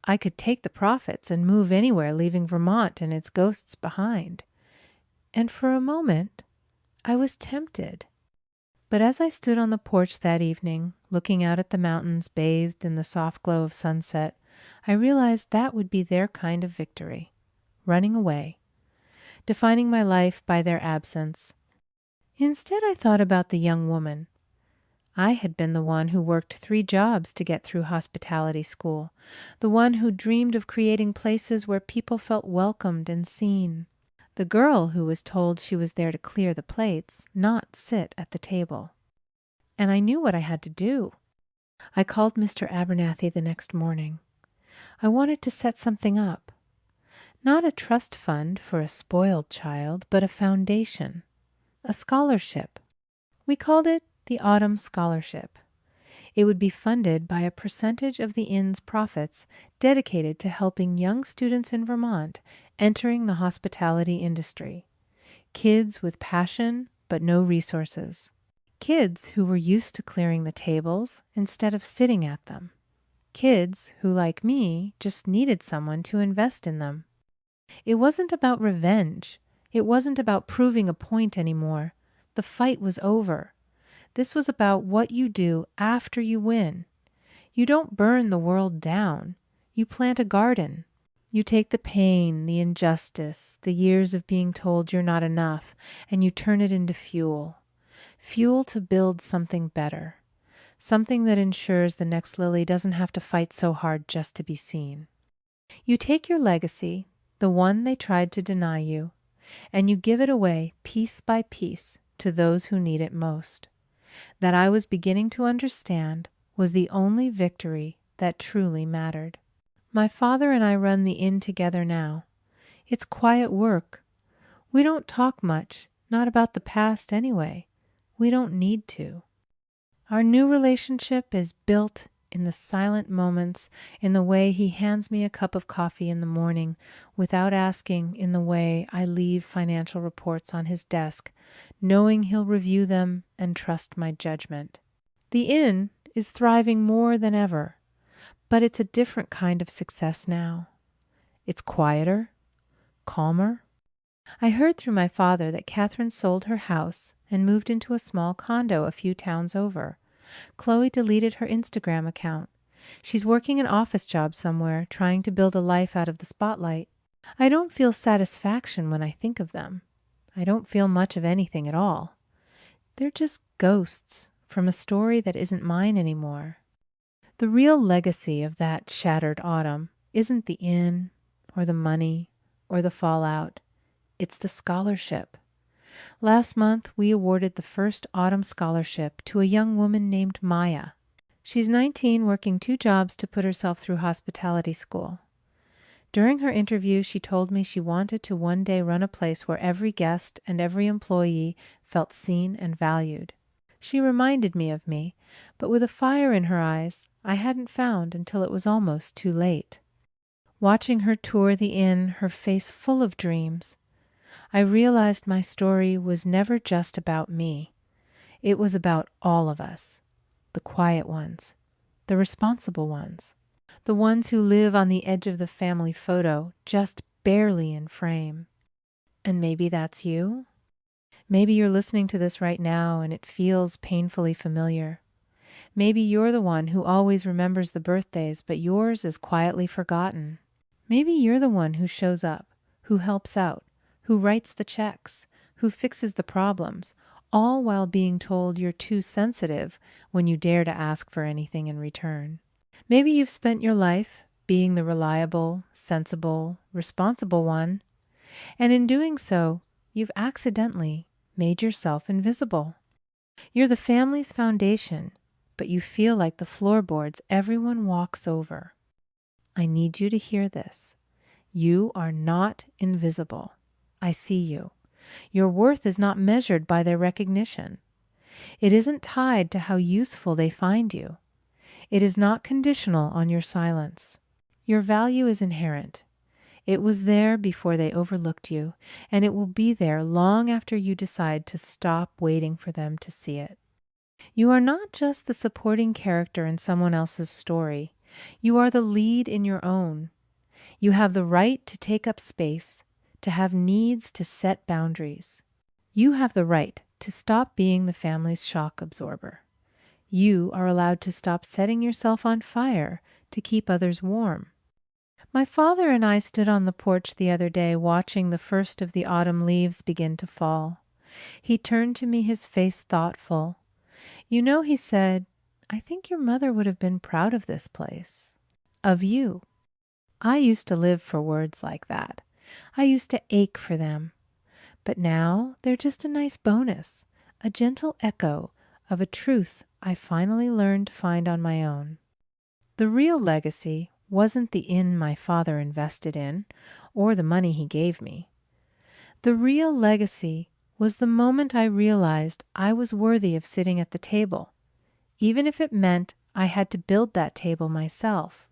I could take the profits and move anywhere, leaving Vermont and its ghosts behind. And for a moment, I was tempted. But as I stood on the porch that evening, looking out at the mountains bathed in the soft glow of sunset, I realized that would be their kind of victory. Running away. Defining my life by their absence. Instead, I thought about the young woman. I had been the one who worked 3 jobs to get through hospitality school, the one who dreamed of creating places where people felt welcomed and seen, the girl who was told she was there to clear the plates, not sit at the table. And I knew what I had to do. I called Mr. Abernathy the next morning. I wanted to set something up. Not a trust fund for a spoiled child, but a foundation, a scholarship. We called it the Autumn Scholarship. It would be funded by a percentage of the inn's profits dedicated to helping young students in Vermont entering the hospitality industry. Kids with passion but no resources. Kids who were used to clearing the tables instead of sitting at them. Kids who, like me, just needed someone to invest in them. It wasn't about revenge. It wasn't about proving a point anymore. The fight was over. This was about what you do after you win. You don't burn the world down. You plant a garden. You take the pain, the injustice, the years of being told you're not enough, and you turn it into fuel. Fuel to build something better. Something that ensures the next Lily doesn't have to fight so hard just to be seen. You take your legacy, the one they tried to deny you, and you give it away piece by piece to those who need it most. That I was beginning to understand was the only victory that truly mattered. My father and I run the inn together now. It's quiet work. We don't talk much, not about the past anyway. We don't need to. Our new relationship is built in the silent moments, in the way he hands me a cup of coffee in the morning without asking, in the way I leave financial reports on his desk, knowing he'll review them and trust my judgment. The inn is thriving more than ever, but it's a different kind of success now. It's quieter, calmer. I heard through my father that Catherine sold her house and moved into a small condo a few towns over. Chloe deleted her Instagram account. She's working an office job somewhere, trying to build a life out of the spotlight. I don't feel satisfaction when I think of them. I don't feel much of anything at all. They're just ghosts from a story that isn't mine anymore. The real legacy of that shattered autumn isn't the inn, or the money, or the fallout. It's the scholarship. Last month, we awarded the first autumn scholarship to a young woman named Maya. She's 19, working 2 jobs to put herself through hospitality school. During her interview, she told me she wanted to one day run a place where every guest and every employee felt seen and valued. She reminded me of me, but with a fire in her eyes I hadn't found until it was almost too late. Watching her tour the inn, her face full of dreams, I realized my story was never just about me. It was about all of us, the quiet ones, the responsible ones, the ones who live on the edge of the family photo, just barely in frame. And maybe that's you? Maybe you're listening to this right now and it feels painfully familiar. Maybe you're the one who always remembers the birthdays, but yours is quietly forgotten. Maybe you're the one who shows up, who helps out, who writes the checks, who fixes the problems, all while being told you're too sensitive when you dare to ask for anything in return. Maybe you've spent your life being the reliable, sensible, responsible one, and in doing so, you've accidentally made yourself invisible. You're the family's foundation, but you feel like the floorboards everyone walks over. I need you to hear this. You are not invisible. I see you. Your worth is not measured by their recognition. It isn't tied to how useful they find you. It is not conditional on your silence. Your value is inherent. It was there before they overlooked you, and it will be there long after you decide to stop waiting for them to see it. You are not just the supporting character in someone else's story. You are the lead in your own. You have the right to take up space, to have needs, to set boundaries. You have the right to stop being the family's shock absorber. You are allowed to stop setting yourself on fire to keep others warm. My father and I stood on the porch the other day watching the first of the autumn leaves begin to fall. He turned to me, his face thoughtful. "You know," he said, "I think your mother would have been proud of this place. Of you." I used to live for words like that. I used to ache for them. But now they're just a nice bonus, a gentle echo of a truth I finally learned to find on my own. The real legacy wasn't the inn my father invested in, or the money he gave me. The real legacy was the moment I realized I was worthy of sitting at the table, even if it meant I had to build that table myself.